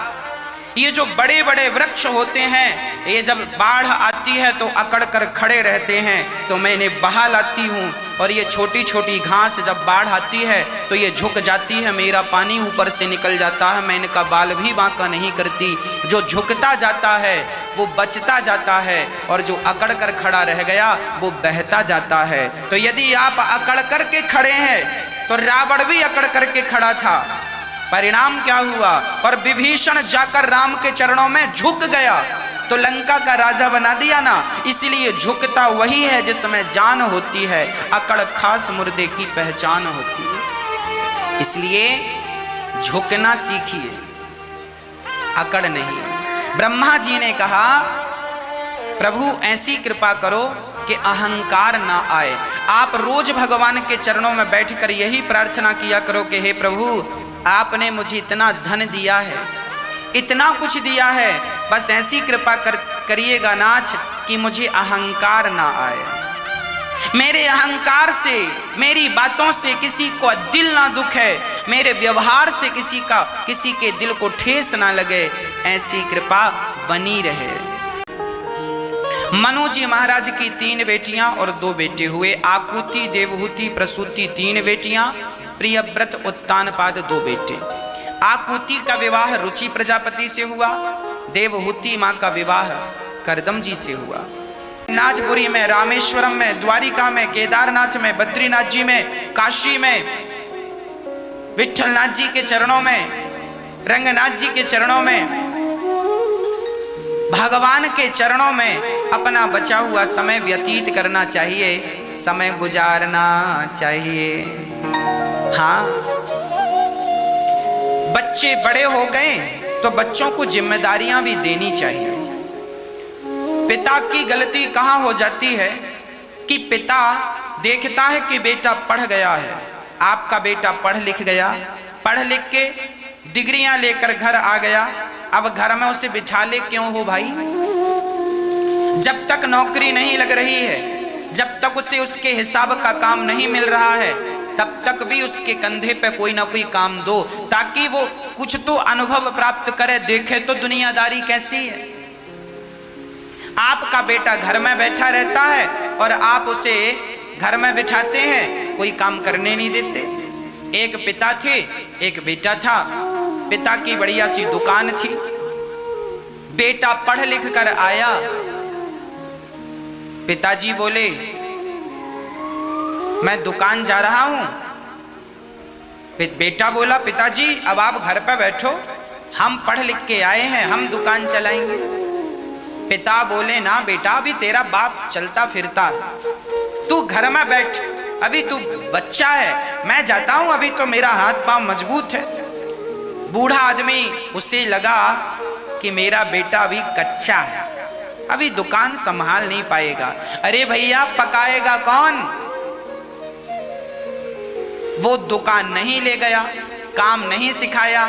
ये जो बड़े बड़े वृक्ष होते हैं, ये जब बाढ़ आती है तो अकड़ कर खड़े रहते हैं, तो मैं इन्हें बहा लाती हूँ। और ये छोटी छोटी घास जब बाढ़ आती है तो ये झुक जाती है, मेरा पानी ऊपर से निकल जाता है, मैं इनका बाल भी बांका नहीं करती। जो झुकता जाता है वो बचता जाता है और जो अकड़ कर खड़ा रह गया वो बहता जाता है। तो यदि आप अकड़ कर के खड़े हैं तो रावण भी अकड़ करके खड़ा था, परिणाम क्या हुआ? और विभीषण जाकर राम के चरणों में झुक गया तो लंका का राजा बना दिया ना। इसलिए झुकता वही है जिसमें जान होती है, अकड़ खास मुर्दे की पहचान होती है। इसलिए झुकना सीखिए, अकड़ नहीं। ब्रह्मा जी ने कहा प्रभु ऐसी कृपा करो कि अहंकार ना आए। आप रोज भगवान के चरणों में बैठकर यही प्रार्थना किया करो कि हे प्रभु आपने मुझे इतना धन दिया है, इतना कुछ दिया है, बस ऐसी कृपा करिएगा नाथ कि मुझे अहंकार ना आए, मेरे अहंकार से, मेरी बातों से किसी को दिल ना दुखे, मेरे व्यवहार से किसी के दिल को ठेस ना लगे, ऐसी कृपा बनी रहे। मनु जी महाराज की 3 बेटियां और 2 बेटे हुए। आकुति, देवहूति, प्रसूति 3 बेटियां, प्रियव्रत, उत्तानपाद 2 बेटे। आकुति का विवाह रुचि प्रजापति से हुआ, देवहूति मां का विवाह करदम जी से हुआ। नाथपुरी में, रामेश्वरम में, द्वारिका में, केदारनाथ में, बद्रीनाथ जी में, काशी में, विठलनाथ जी के चरणों में, रंगनाथ जी के चरणों में, भगवान के चरणों में अपना बचा हुआ समय व्यतीत करना चाहिए, समय गुजारना चाहिए। हाँ, बच्चे बड़े हो गए तो बच्चों को जिम्मेदारियां भी देनी चाहिए। पिता की गलती कहां हो जाती है कि पिता देखता है कि बेटा पढ़ गया है, आपका बेटा पढ़ लिख गया, पढ़ लिख के डिग्रियां लेकर घर आ गया, अब घर में उसे बिठा ले क्यों हो भाई? जब तक नौकरी नहीं लग रही है, जब तक उसे उसके हिसाब का काम नहीं मिल रहा है, तब तक भी उसके कंधे पे कोई ना कोई काम दो, ताकि वो कुछ तो अनुभव प्राप्त करे, देखे तो दुनियादारी कैसी है। आपका बेटा घर में बैठा रहता है और आप उसे घर में बिठाते हैं, कोई काम करने नहीं देते। एक पिता थे, एक बेटा था। पिता की बढ़िया सी दुकान थी, बेटा पढ़ लिख कर आया, पिताजी बोले मैं दुकान जा रहा हूं। बेटा बोला पिताजी अब आप घर पर बैठो, हम पढ़ लिख के आए हैं, हम दुकान चलाएंगे। पिता बोले ना बेटा, अभी तेरा बाप चलता फिरता, तू घर में बैठ, अभी तू बच्चा है, मैं जाता हूं, अभी तो मेरा हाथ पांव मजबूत है। बूढ़ा आदमी, उसे लगा कि मेरा बेटा अभी कच्चा है, अभी दुकान संभाल नहीं पाएगा। अरे भैया पकाएगा कौन? वो दुकान नहीं ले गया, काम नहीं सिखाया,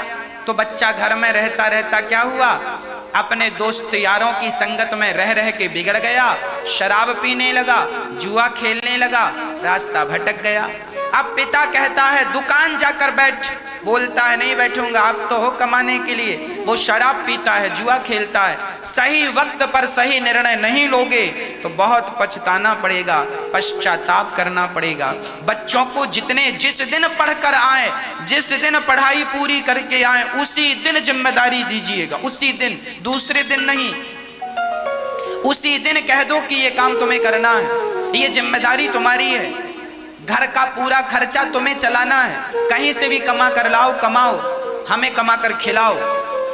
तो बच्चा घर में रहता रहता क्या हुआ, अपने दोस्त यारों की संगत में रह रह के बिगड़ गया, शराब पीने लगा, जुआ खेलने लगा, रास्ता भटक गया। अब पिता कहता है दुकान जाकर बैठ, बोलता है नहीं बैठूंगा, आप तो हो कमाने के लिए। वो शराब पीता है, जुआ खेलता है। सही वक्त पर सही निर्णय नहीं लोगे तो बहुत पछताना पड़ेगा, पश्चाताप करना पड़ेगा। बच्चों को जिस दिन पढ़कर आए, जिस दिन पढ़ाई पूरी करके आए, उसी दिन जिम्मेदारी दीजिएगा, उसी दिन, दूसरे दिन नहीं। उसी दिन कह दो कि ये काम तुम्हें करना है, ये जिम्मेदारी तुम्हारी है, घर का पूरा खर्चा तुम्हें चलाना है, कहीं से भी कमा कर लाओ, कमाओ, हमें कमा कर खिलाओ।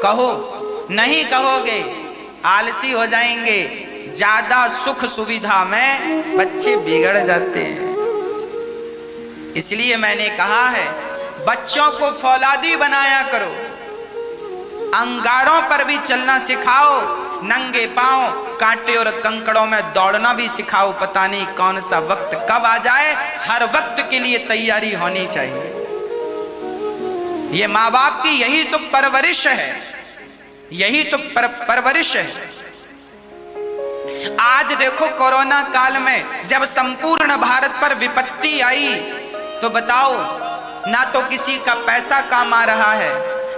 कहो, नहीं कहोगे आलसी हो जाएंगे। ज्यादा सुख सुविधा में बच्चे बिगड़ जाते हैं। इसलिए मैंने कहा है बच्चों को फौलादी बनाया करो, अंगारों पर भी चलना सिखाओ, नंगे पांव कांटे और कंकड़ों में दौड़ना भी सिखाओ। पता नहीं कौन सा वक्त कब आ जाए, हर वक्त के लिए तैयारी होनी चाहिए। ये माँ बाप की यही तो परवरिश है, यही तो परवरिश है। आज देखो कोरोना काल में जब संपूर्ण भारत पर विपत्ति आई, तो बताओ ना तो किसी का पैसा काम आ रहा है,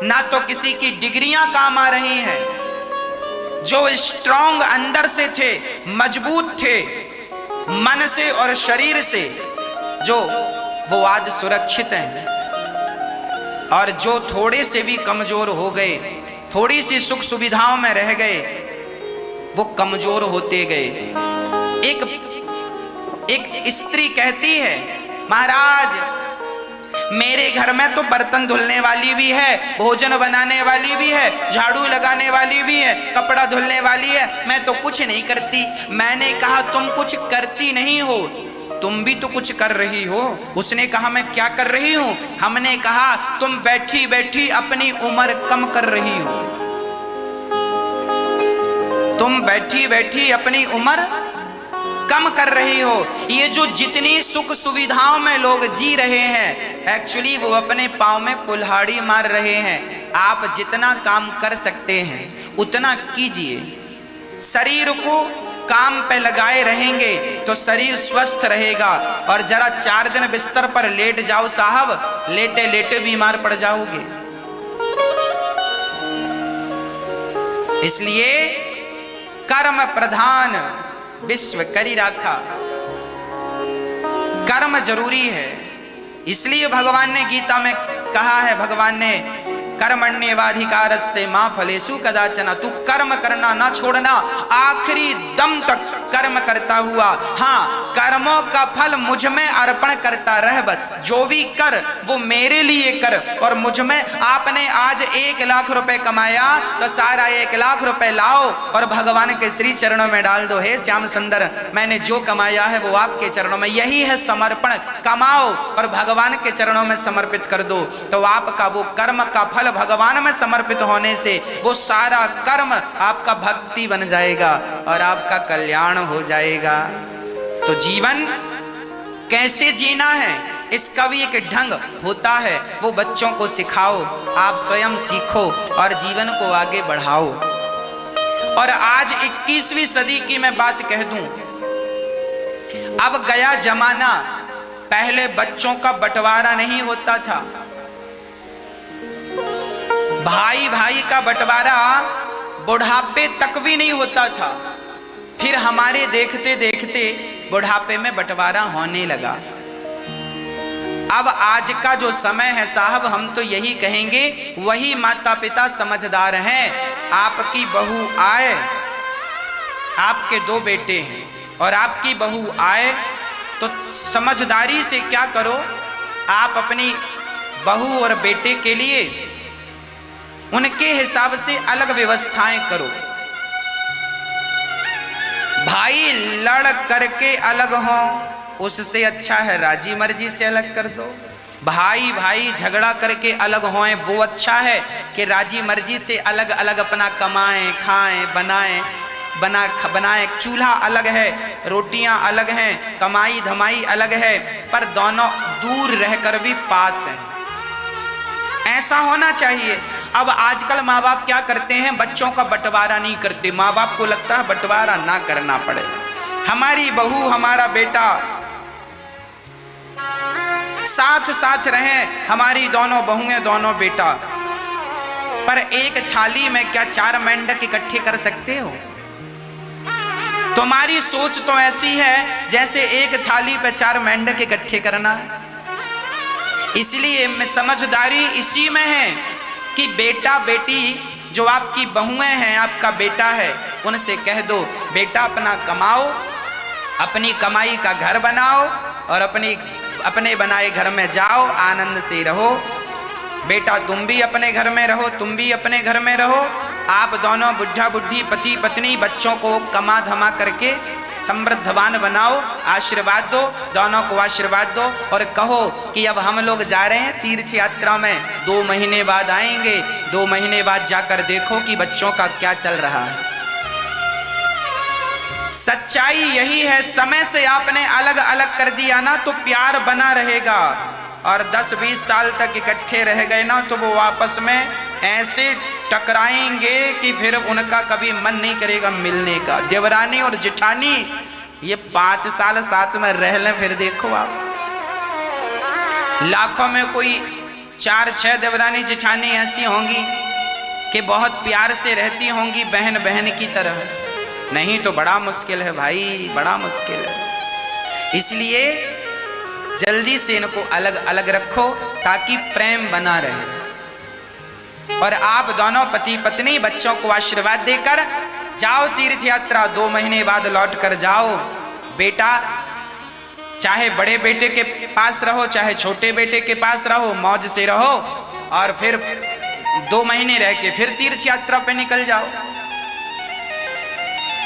ना तो किसी की डिग्रियां काम आ रही हैं। जो स्ट्रांग अंदर से थे, मजबूत थे मन से और शरीर से, वो आज सुरक्षित हैं, और जो थोड़े से भी कमजोर हो गए, थोड़ी सी सुख सुविधाओं में रह गए, वो कमजोर होते गए। एक स्त्री कहती है महाराज मेरे घर में तो बर्तन धुलने वाली भी है, भोजन बनाने वाली भी है, झाड़ू लगाने वाली भी है, कपड़ा धुलने वाली है, मैं तो कुछ नहीं करती। मैंने कहा तुम कुछ करती नहीं हो, तुम भी तो कुछ कर रही हो। उसने कहा मैं क्या कर रही हूं? हमने कहा तुम बैठी बैठी अपनी उम्र कम कर रही हो। तुम बैठी बैठी अपनी उम्र कम कर रही हो। ये जो जितनी सुख सुविधाओं में लोग जी रहे हैं, एक्चुअली वो अपने पाँव में कुल्हाड़ी मार रहे हैं। आप जितना काम कर सकते हैं उतना कीजिए। शरीर को काम पे लगाए रहेंगे तो शरीर स्वस्थ रहेगा। और जरा 4 दिन बिस्तर पर लेट जाओ साहब, लेटे लेटे बीमार पड़ जाओगे। इसलिए कर्म प्रधान विश्व करी राखा, कर्म जरूरी है। इसलिए भगवान ने गीता में कहा है, भगवान ने कर्मण्येवाधिकारस्ते मां फलेषु कदाचन, तू कर्म करना ना छोड़ना, आखिरी दम तक कर्म करता हुआ। हाँ, कर्मों का फल मुझ में अर्पण करता रह, बस जो भी कर वो मेरे लिए कर। और मुझ में आपने आज 1 लाख रुपए कमाया तो सारा 1 लाख रुपए लाओ और भगवान के श्री चरणों में डाल दो। हे श्याम सुंदर, मैंने जो कमाया है वो आपके चरणों में, यही है समर्पण। कमाओ और भगवान के चरणों में समर्पित कर दो, तो आपका वो कर्म का फल भगवान में समर्पित होने से वो सारा कर्म आपका भक्ति बन जाएगा और आपका कल्याण हो जाएगा। तो जीवन कैसे जीना है इसका भी एक ढंग होता है, वो बच्चों को सिखाओ, आप स्वयं सीखो और जीवन को आगे बढ़ाओ। और आज 21वीं सदी की मैं बात कह दूं, अब गया जमाना। पहले बच्चों का बंटवारा नहीं होता था, भाई भाई का बंटवारा बुढ़ापे तक भी नहीं होता था। फिर हमारे देखते देखते बुढ़ापे में बंटवारा होने लगा। अब आज का जो समय है साहब, हम तो यही कहेंगे, वही माता पिता समझदार हैं। आपकी बहू आए, आपके 2 बेटे हैं और आपकी बहू आए तो समझदारी से क्या करो, आप अपनी बहू और बेटे के लिए उनके हिसाब से अलग व्यवस्थाएं करो। भाई लड़ करके अलग हो, उससे अच्छा है राजी मर्जी से अलग कर दो। भाई भाई झगड़ा करके अलग होएं, वो अच्छा है कि राजी मर्जी से अलग अलग अपना कमाएं, खाएं, बनाएं। चूल्हा अलग है, रोटियां अलग हैं, कमाई धमाई अलग है, पर दोनों दूर रहकर भी पास हैं। ऐसा होना चाहिए। अब आजकल माँ बाप क्या करते हैं, बच्चों का बंटवारा नहीं करते। माँ बाप को लगता है बंटवारा ना करना पड़े, हमारी बहू हमारा बेटा साथ साथ रहें, हमारी दोनों बहुएं दोनों बेटा। पर एक थाली में क्या 4 मेंढक इकट्ठे कर सकते हो? तुम्हारी सोच तो ऐसी है जैसे एक थाली पे 4 मेंढक इकट्ठे करना है। इसलिए समझदारी इसी में है कि बेटा बेटी जो आपकी बहुएं हैं, आपका बेटा है, उनसे कह दो बेटा अपना कमाओ, अपनी कमाई का घर बनाओ और अपने बनाए घर में जाओ, आनंद से रहो। बेटा तुम भी अपने घर में रहो, तुम भी अपने घर में रहो। आप दोनों बुढ़ा बुढ़ी पति पत्नी बच्चों को कमा धमा करके समृद्धवान बनाओ, आशीर्वाद दो, दोनों को आशीर्वाद दो और कहो कि अब हम लोग जा रहे हैं तीर्थ यात्रा में, 2 महीने बाद आएंगे, 2 महीने बाद जाकर देखो कि बच्चों का क्या चल रहा है। सच्चाई यही है, समय से आपने अलग अलग कर दिया ना तो प्यार बना रहेगा, और 10-20 साल तक इकट्ठे रह गए ना तो वो आपस में ऐसे टकराएंगे कि फिर उनका कभी मन नहीं करेगा मिलने का। देवरानी और जेठानी ये 5 साल साथ में रह लें, फिर देखो आप लाखों में कोई 4-6 देवरानी जेठानी ऐसी होंगी कि बहुत प्यार से रहती होंगी बहन बहन की तरह। नहीं तो बड़ा मुश्किल है भाई, बड़ा मुश्किल है। इसलिए जल्दी से इनको अलग अलग रखो ताकि प्रेम बना रहे। और आप दोनों पति पत्नी बच्चों को आशीर्वाद देकर जाओ तीर्थ यात्रा, 2 महीने बाद लौट कर जाओ। बेटा चाहे बड़े बेटे के पास रहो चाहे छोटे बेटे के पास रहो, मौज से रहो और फिर 2 महीने रह के फिर तीर्थ यात्रा पे निकल जाओ।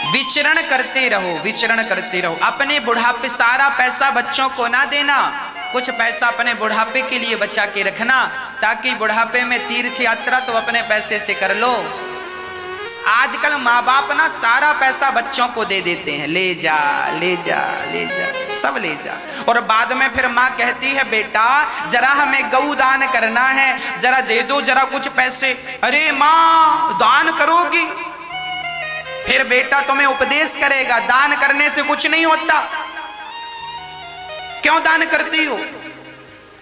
विचरण करते रहो, विचरण करते रहो। अपने बुढ़ापे सारा पैसा बच्चों को ना देना, कुछ पैसा अपने बुढ़ापे के लिए बचा के रखना, ताकि बुढ़ापे में तीर्थ यात्रा तो अपने पैसे से कर लो। आजकल माँ बाप ना सारा पैसा बच्चों को दे देते हैं, ले जा ले जा ले जा, सब ले जा। और बाद में फिर माँ कहती है बेटा जरा हमें गौ दान करना है, जरा दे दो जरा कुछ पैसे। अरे माँ दान करोगी? फिर बेटा तुम्हें उपदेश करेगा दान करने से कुछ नहीं होता, क्यों दान करती हो?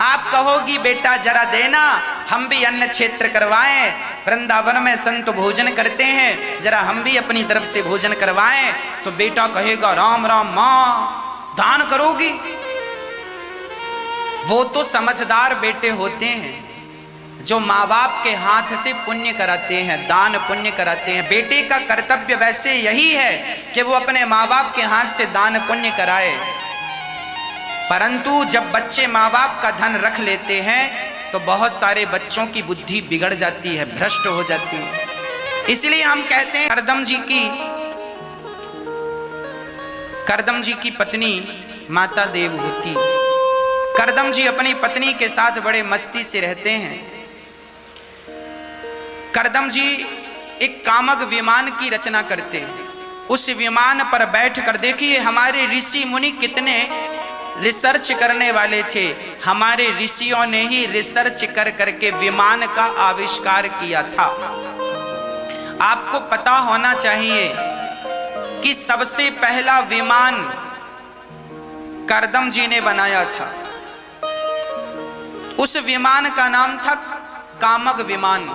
आप कहोगी बेटा जरा देना, हम भी अन्न क्षेत्र करवाएं, वृंदावन में संत भोजन करते हैं, जरा हम भी अपनी तरफ से भोजन करवाएं। तो बेटा कहेगा राम राम माँ दान करोगी? वो तो समझदार बेटे होते हैं जो माँ बाप के हाथ से पुण्य कराते हैं, दान पुण्य कराते हैं। बेटे का कर्तव्य वैसे यही है कि वो अपने माँ बाप के हाथ से दान पुण्य कराए, परंतु जब बच्चे माँ बाप का धन रख लेते हैं तो बहुत सारे बच्चों की बुद्धि बिगड़ जाती है, भ्रष्ट हो जाती है। इसलिए हम कहते हैं करदम जी की पत्नी माता देवहूति, करदम जी अपनी पत्नी के साथ बड़े मस्ती से रहते हैं। करदम जी एक कामक विमान की रचना करते हैं। उस विमान पर बैठकर देखिए हमारे ऋषि मुनि कितने रिसर्च करने वाले थे, हमारे ऋषियों ने ही रिसर्च कर करके विमान का आविष्कार किया था। आपको पता होना चाहिए कि सबसे पहला विमान करदम जी ने बनाया था। उस विमान का नाम था कामक विमान।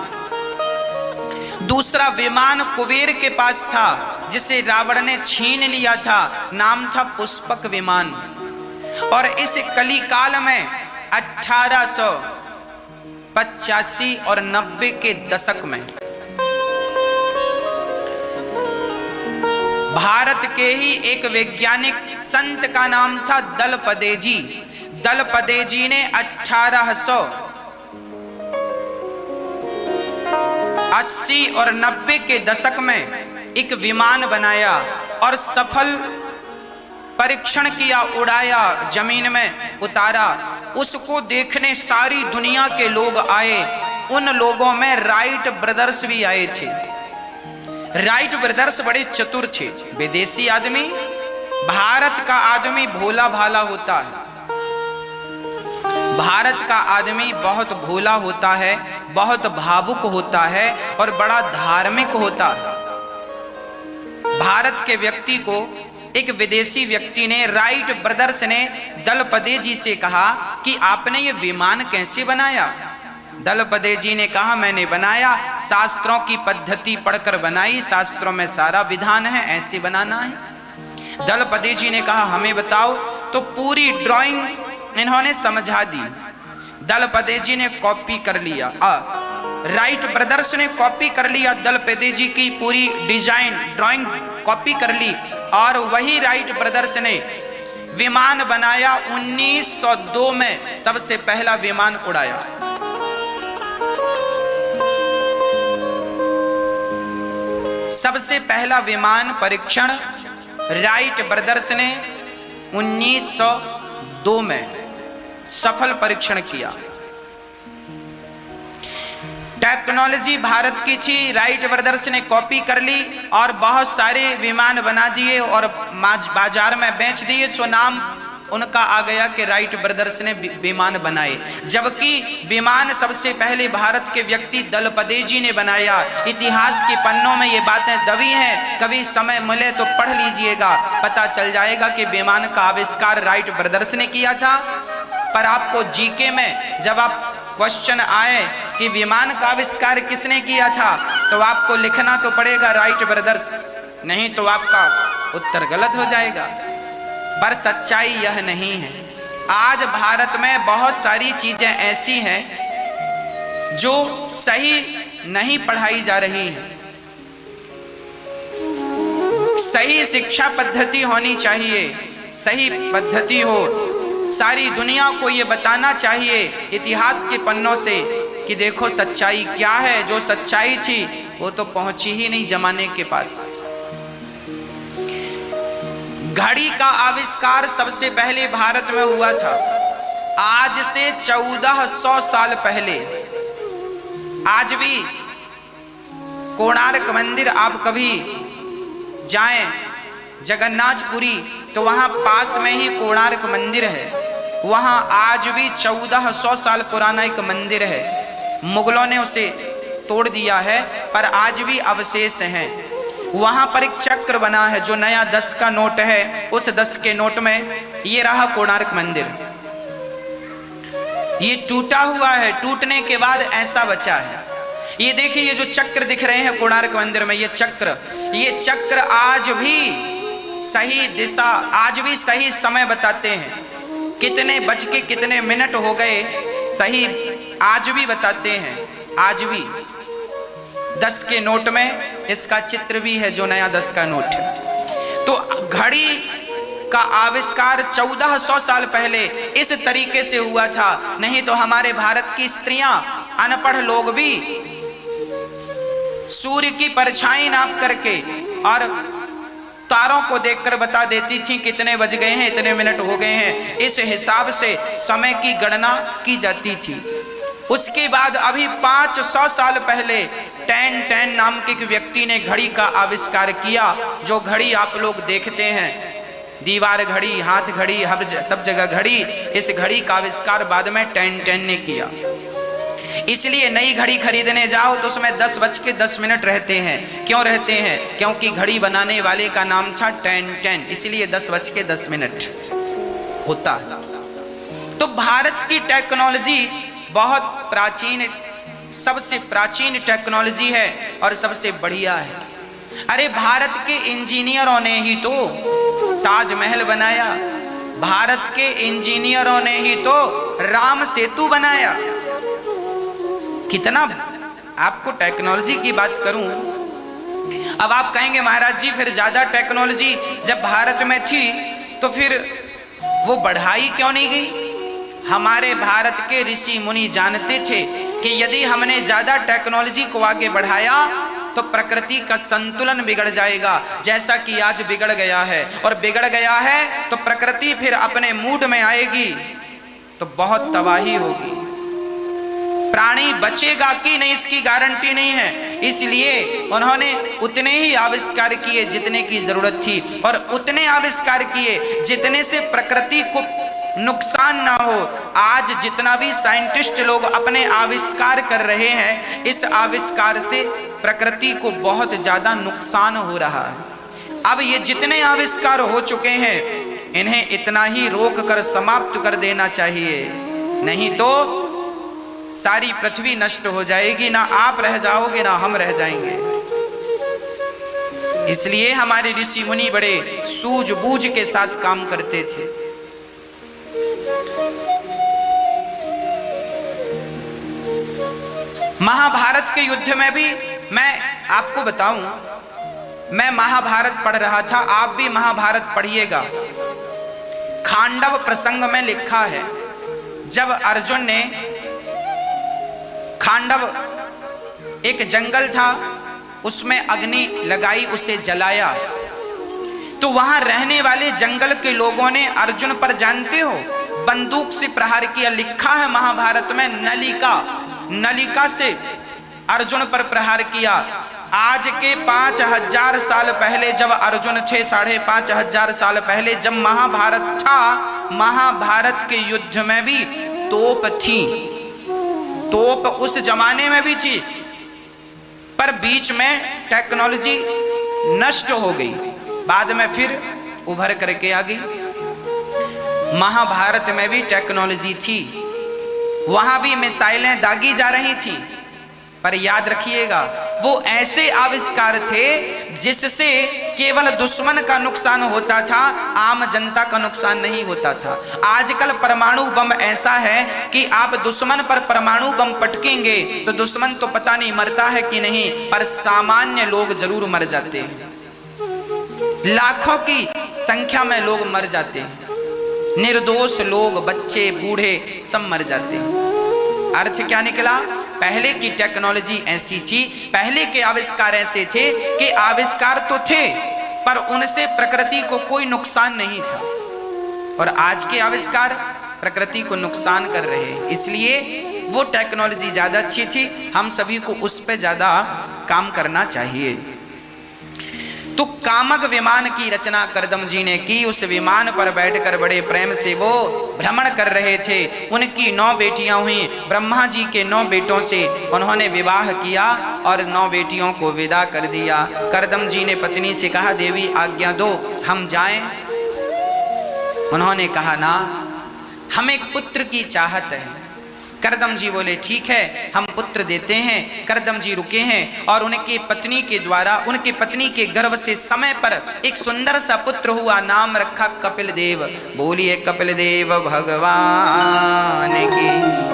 दूसरा विमान कुबेर के पास था जिसे रावण ने छीन लिया था, नाम था पुष्पक विमान। और इस कली काल में 1885 और 90 के दशक में भारत के ही एक वैज्ञानिक संत का नाम था दलपदे जी। दलपदे जी ने 1880 और 90 के दशक में एक विमान बनाया और सफल परीक्षण किया, उड़ाया, जमीन में उतारा। उसको देखने सारी दुनिया के लोग आए। उन लोगों में राइट ब्रदर्स भी आए थे। राइट ब्रदर्स बड़े चतुर थे, विदेशी आदमी। भारत का आदमी भोला भाला होता है, भारत का आदमी बहुत भोला होता है, बहुत भावुक होता है और बड़ा धार्मिक होता है। भारत के व्यक्ति को एक विदेशी व्यक्ति ने, राइट ब्रदर्स ने दलपदे जी से कहा कि आपने ये विमान कैसे बनाया? दलपदे जी ने कहा मैंने बनाया, शास्त्रों की पद्धति पढ़कर बनाई, शास्त्रों में सारा विधान है, ऐसे बनाना है। दलपदे जी ने कहा हमें बताओ। तो पूरी ड्राइंग इन्होंने समझा दी। दलपदे जी ने कॉपी कर लिया, राइट ब्रदर्स ने कॉपी कर लिया, दलपदे जी की पूरी डिजाइन ड्राइंग कॉपी कर ली और वही राइट ब्रदर्स ने विमान बनाया। 1902 में सबसे पहला विमान उड़ाया। सबसे पहला विमान परीक्षण राइट ब्रदर्स ने 1902 में सफल परीक्षण किया। टेक्नोलॉजी भारत की थी, राइट ब्रदर्स ने कॉपी कर ली और बहुत सारे विमान बना दिए और बाजार में बेच दिए। सो नाम उनका आ गया कि राइट ब्रदर्स ने विमान बनाए, जबकि विमान सबसे पहले भारत के व्यक्ति दलपदे जी ने बनाया। इतिहास के पन्नों में ये बातें दबी हैं, कभी समय मिले तो पढ़ लीजिएगा, पता चल जाएगा कि विमान का आविष्कार राइट ब्रदर्स ने किया था। पर आपको जीके में जब आप क्वेश्चन आए कि विमान का आविष्कार किसने किया था, तो आपको लिखना तो पड़ेगा राइट ब्रदर्स, नहीं तो आपका उत्तर गलत हो जाएगा। पर सच्चाई यह नहीं है। आज भारत में बहुत सारी चीजें ऐसी हैं जो सही नहीं पढ़ाई जा रही हैं। सही शिक्षा पद्धति होनी चाहिए, सही पद्धति हो, सारी दुनिया को ये बताना चाहिए इतिहास के पन्नों से कि देखो सच्चाई क्या है। जो सच्चाई थी वो तो पहुंची ही नहीं जमाने के पास। घड़ी का आविष्कार सबसे पहले भारत में हुआ था, आज से 1400 साल पहले। आज भी कोणार्क मंदिर आप कभी जाएं जगन्नाथपुरी तो वहां पास में ही कोणार्क मंदिर है। वहां आज भी 1400 साल पुराना एक मंदिर है। मुगलों ने उसे तोड़ दिया है पर आज भी अवशेष हैं। वहां पर एक चक्र बना है, जो नया 10 का नोट है, उस 10 के नोट में ये रहा कोणार्क मंदिर। ये टूटा हुआ है, टूटने के बाद ऐसा बचा है। ये देखिए, ये जो चक्र दिख रहे हैं कोणार्क मंदिर में, ये चक्र आज भी सही दिशा, आज भी सही समय बताते हैं। कितने बज के कितने मिनट हो गए सही आज भी बताते हैं। आज भी 10 के नोट में इसका चित्र भी है, जो नया 10 का नोट है। तो घड़ी का आविष्कार 1400 साल पहले इस तरीके से हुआ था। नहीं तो हमारे भारत की स्त्रियां, अनपढ़ लोग भी सूर्य की परछाई नाप करके और तारों को देखकर बता देती थी कितने बज गए हैं, इतने मिनट हो गए हैं। इस हिसाब से समय की गणना की जाती थी। उसके बाद अभी 500 साल पहले टेन नाम के एक व्यक्ति ने घड़ी का आविष्कार किया। जो घड़ी आप लोग देखते हैं, दीवार घड़ी, हाथ घड़ी, हर सब जगह घड़ी, इस घड़ी का आविष्कार बाद में टेन ने किया। इसलिए नई घड़ी खरीदने जाओ तो उसमें 10:10 रहते हैं। क्यों रहते हैं? क्योंकि घड़ी बनाने वाले का नाम था टेन, इसलिए 10:10 होता है। तो भारत की टेक्नोलॉजी बहुत प्राचीन, सबसे प्राचीन टेक्नोलॉजी है और सबसे बढ़िया है। अरे भारत के इंजीनियरों ने ही तो ताजमहल बनाया, भारत के इंजीनियरों ने ही तो राम सेतु बनाया। कितना आपको टेक्नोलॉजी की बात करूं। अब आप कहेंगे महाराज जी फिर ज्यादा टेक्नोलॉजी जब भारत में थी तो फिर वो बढ़ाई क्यों नहीं गई? हमारे भारत के ऋषि मुनि जानते थे कि यदि हमने ज्यादा टेक्नोलॉजी को आगे बढ़ाया तो प्रकृति का संतुलन बिगड़ जाएगा, जैसा कि आज बिगड़ गया है। और बिगड़ गया है तो प्रकृति फिर अपने मूड में आएगी तो बहुत तबाही होगी। प्राणी बचेगा कि नहीं इसकी गारंटी नहीं है। इसलिए उन्होंने उतने ही आविष्कार किए जितने की जरूरत थी, और उतने आविष्कार किए जितने से प्रकृति को नुकसान ना हो। आज जितना भी साइंटिस्ट लोग अपने आविष्कार कर रहे हैं, इस आविष्कार से प्रकृति को बहुत ज्यादा नुकसान हो रहा है। अब ये जितने आविष्कार हो चुके हैं, इन्हें इतना ही रोक कर समाप्त कर देना चाहिए, नहीं तो सारी पृथ्वी नष्ट हो जाएगी। ना आप रह जाओगे ना हम रह जाएंगे। इसलिए हमारे ऋषि मुनि बड़े सूझबूझ के साथ काम करते थे। महाभारत के युद्ध में भी मैं आपको बताऊं, मैं महाभारत पढ़ रहा था, आप भी महाभारत पढ़िएगा। खांडव प्रसंग में लिखा है, जब अर्जुन ने, खांडव एक जंगल था, उसमें अग्नि लगाई, उसे जलाया, तो वहां रहने वाले जंगल के लोगों ने अर्जुन पर, जानते हो, बंदूक से प्रहार किया। लिखा है महाभारत में, नलिका से अर्जुन पर प्रहार किया। आज के 5000 साल पहले जब अर्जुन थे, 5500 साल पहले जब महाभारत था, महाभारत के युद्ध में भी तोप थी। तोप उस जमाने में भी थी, पर बीच में टेक्नोलॉजी नष्ट हो गई, बाद में फिर उभर करके आ गई। महाभारत में भी टेक्नोलॉजी थी, वहां भी मिसाइलें दागी जा रही थी, पर याद रखिएगा वो ऐसे आविष्कार थे जिससे केवल दुश्मन का नुकसान होता था, आम जनता का नुकसान नहीं होता था। आजकल परमाणु बम ऐसा है कि आप दुश्मन पर परमाणु बम पटकेंगे तो दुश्मन तो पता नहीं मरता है कि नहीं, पर सामान्य लोग जरूर मर जाते हैं। लाखों की संख्या में लोग मर जाते हैं, निर्दोष लोग, बच्चे, बूढ़े सब मर जाते हैं। अर्थ क्या निकला? पहले की टेक्नोलॉजी ऐसी थी, पहले के आविष्कार ऐसे थे कि आविष्कार तो थे पर उनसे प्रकृति को कोई नुकसान नहीं था। और आज के आविष्कार प्रकृति को नुकसान कर रहे हैं, इसलिए वो टेक्नोलॉजी ज्यादा अच्छी थी, हम सभी को उस पर ज्यादा काम करना चाहिए। तो कामक विमान की रचना करदम जी ने की। उस विमान पर बैठकर बड़े प्रेम से वो भ्रमण कर रहे थे। उनकी 9 बेटियां हुई। ब्रह्मा जी के 9 बेटों से उन्होंने विवाह किया और 9 बेटियों को विदा कर दिया। करदम जी ने पत्नी से कहा, देवी आज्ञा दो हम जाएं। उन्होंने कहा, ना, हमें पुत्र की चाहत है। करदम जी बोले, ठीक है, हम पुत्र देते हैं। करदम जी रुके हैं और उनकी पत्नी के द्वारा, उनकी पत्नी के गर्भ से समय पर एक सुंदर सा पुत्र हुआ। नाम रखा कपिल देव। बोलिए कपिल देव भगवान की।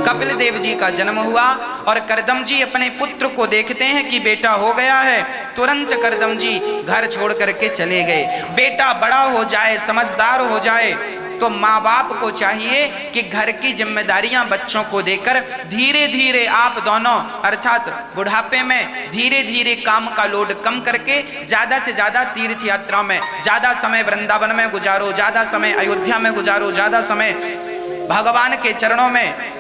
कपिल देव जी का जन्म हुआ और करदम जी अपने पुत्र को देखते हैं कि बेटा हो गया है। तुरंत करदम जी घर छोड़ करके चले गए। बेटा बड़ा हो जाए, समझदार हो जाए, तो माँ बाप को चाहिए कि घर की जिम्मेदारियां बच्चों को देकर धीरे धीरे आप दोनों, अर्थात बुढ़ापे में धीरे धीरे काम का लोड कम करके ज्यादा से ज्यादा तीर्थ यात्रा में, ज्यादा समय वृंदावन में गुजारो, ज्यादा समय अयोध्या में गुजारो, ज्यादा समय भगवान के चरणों में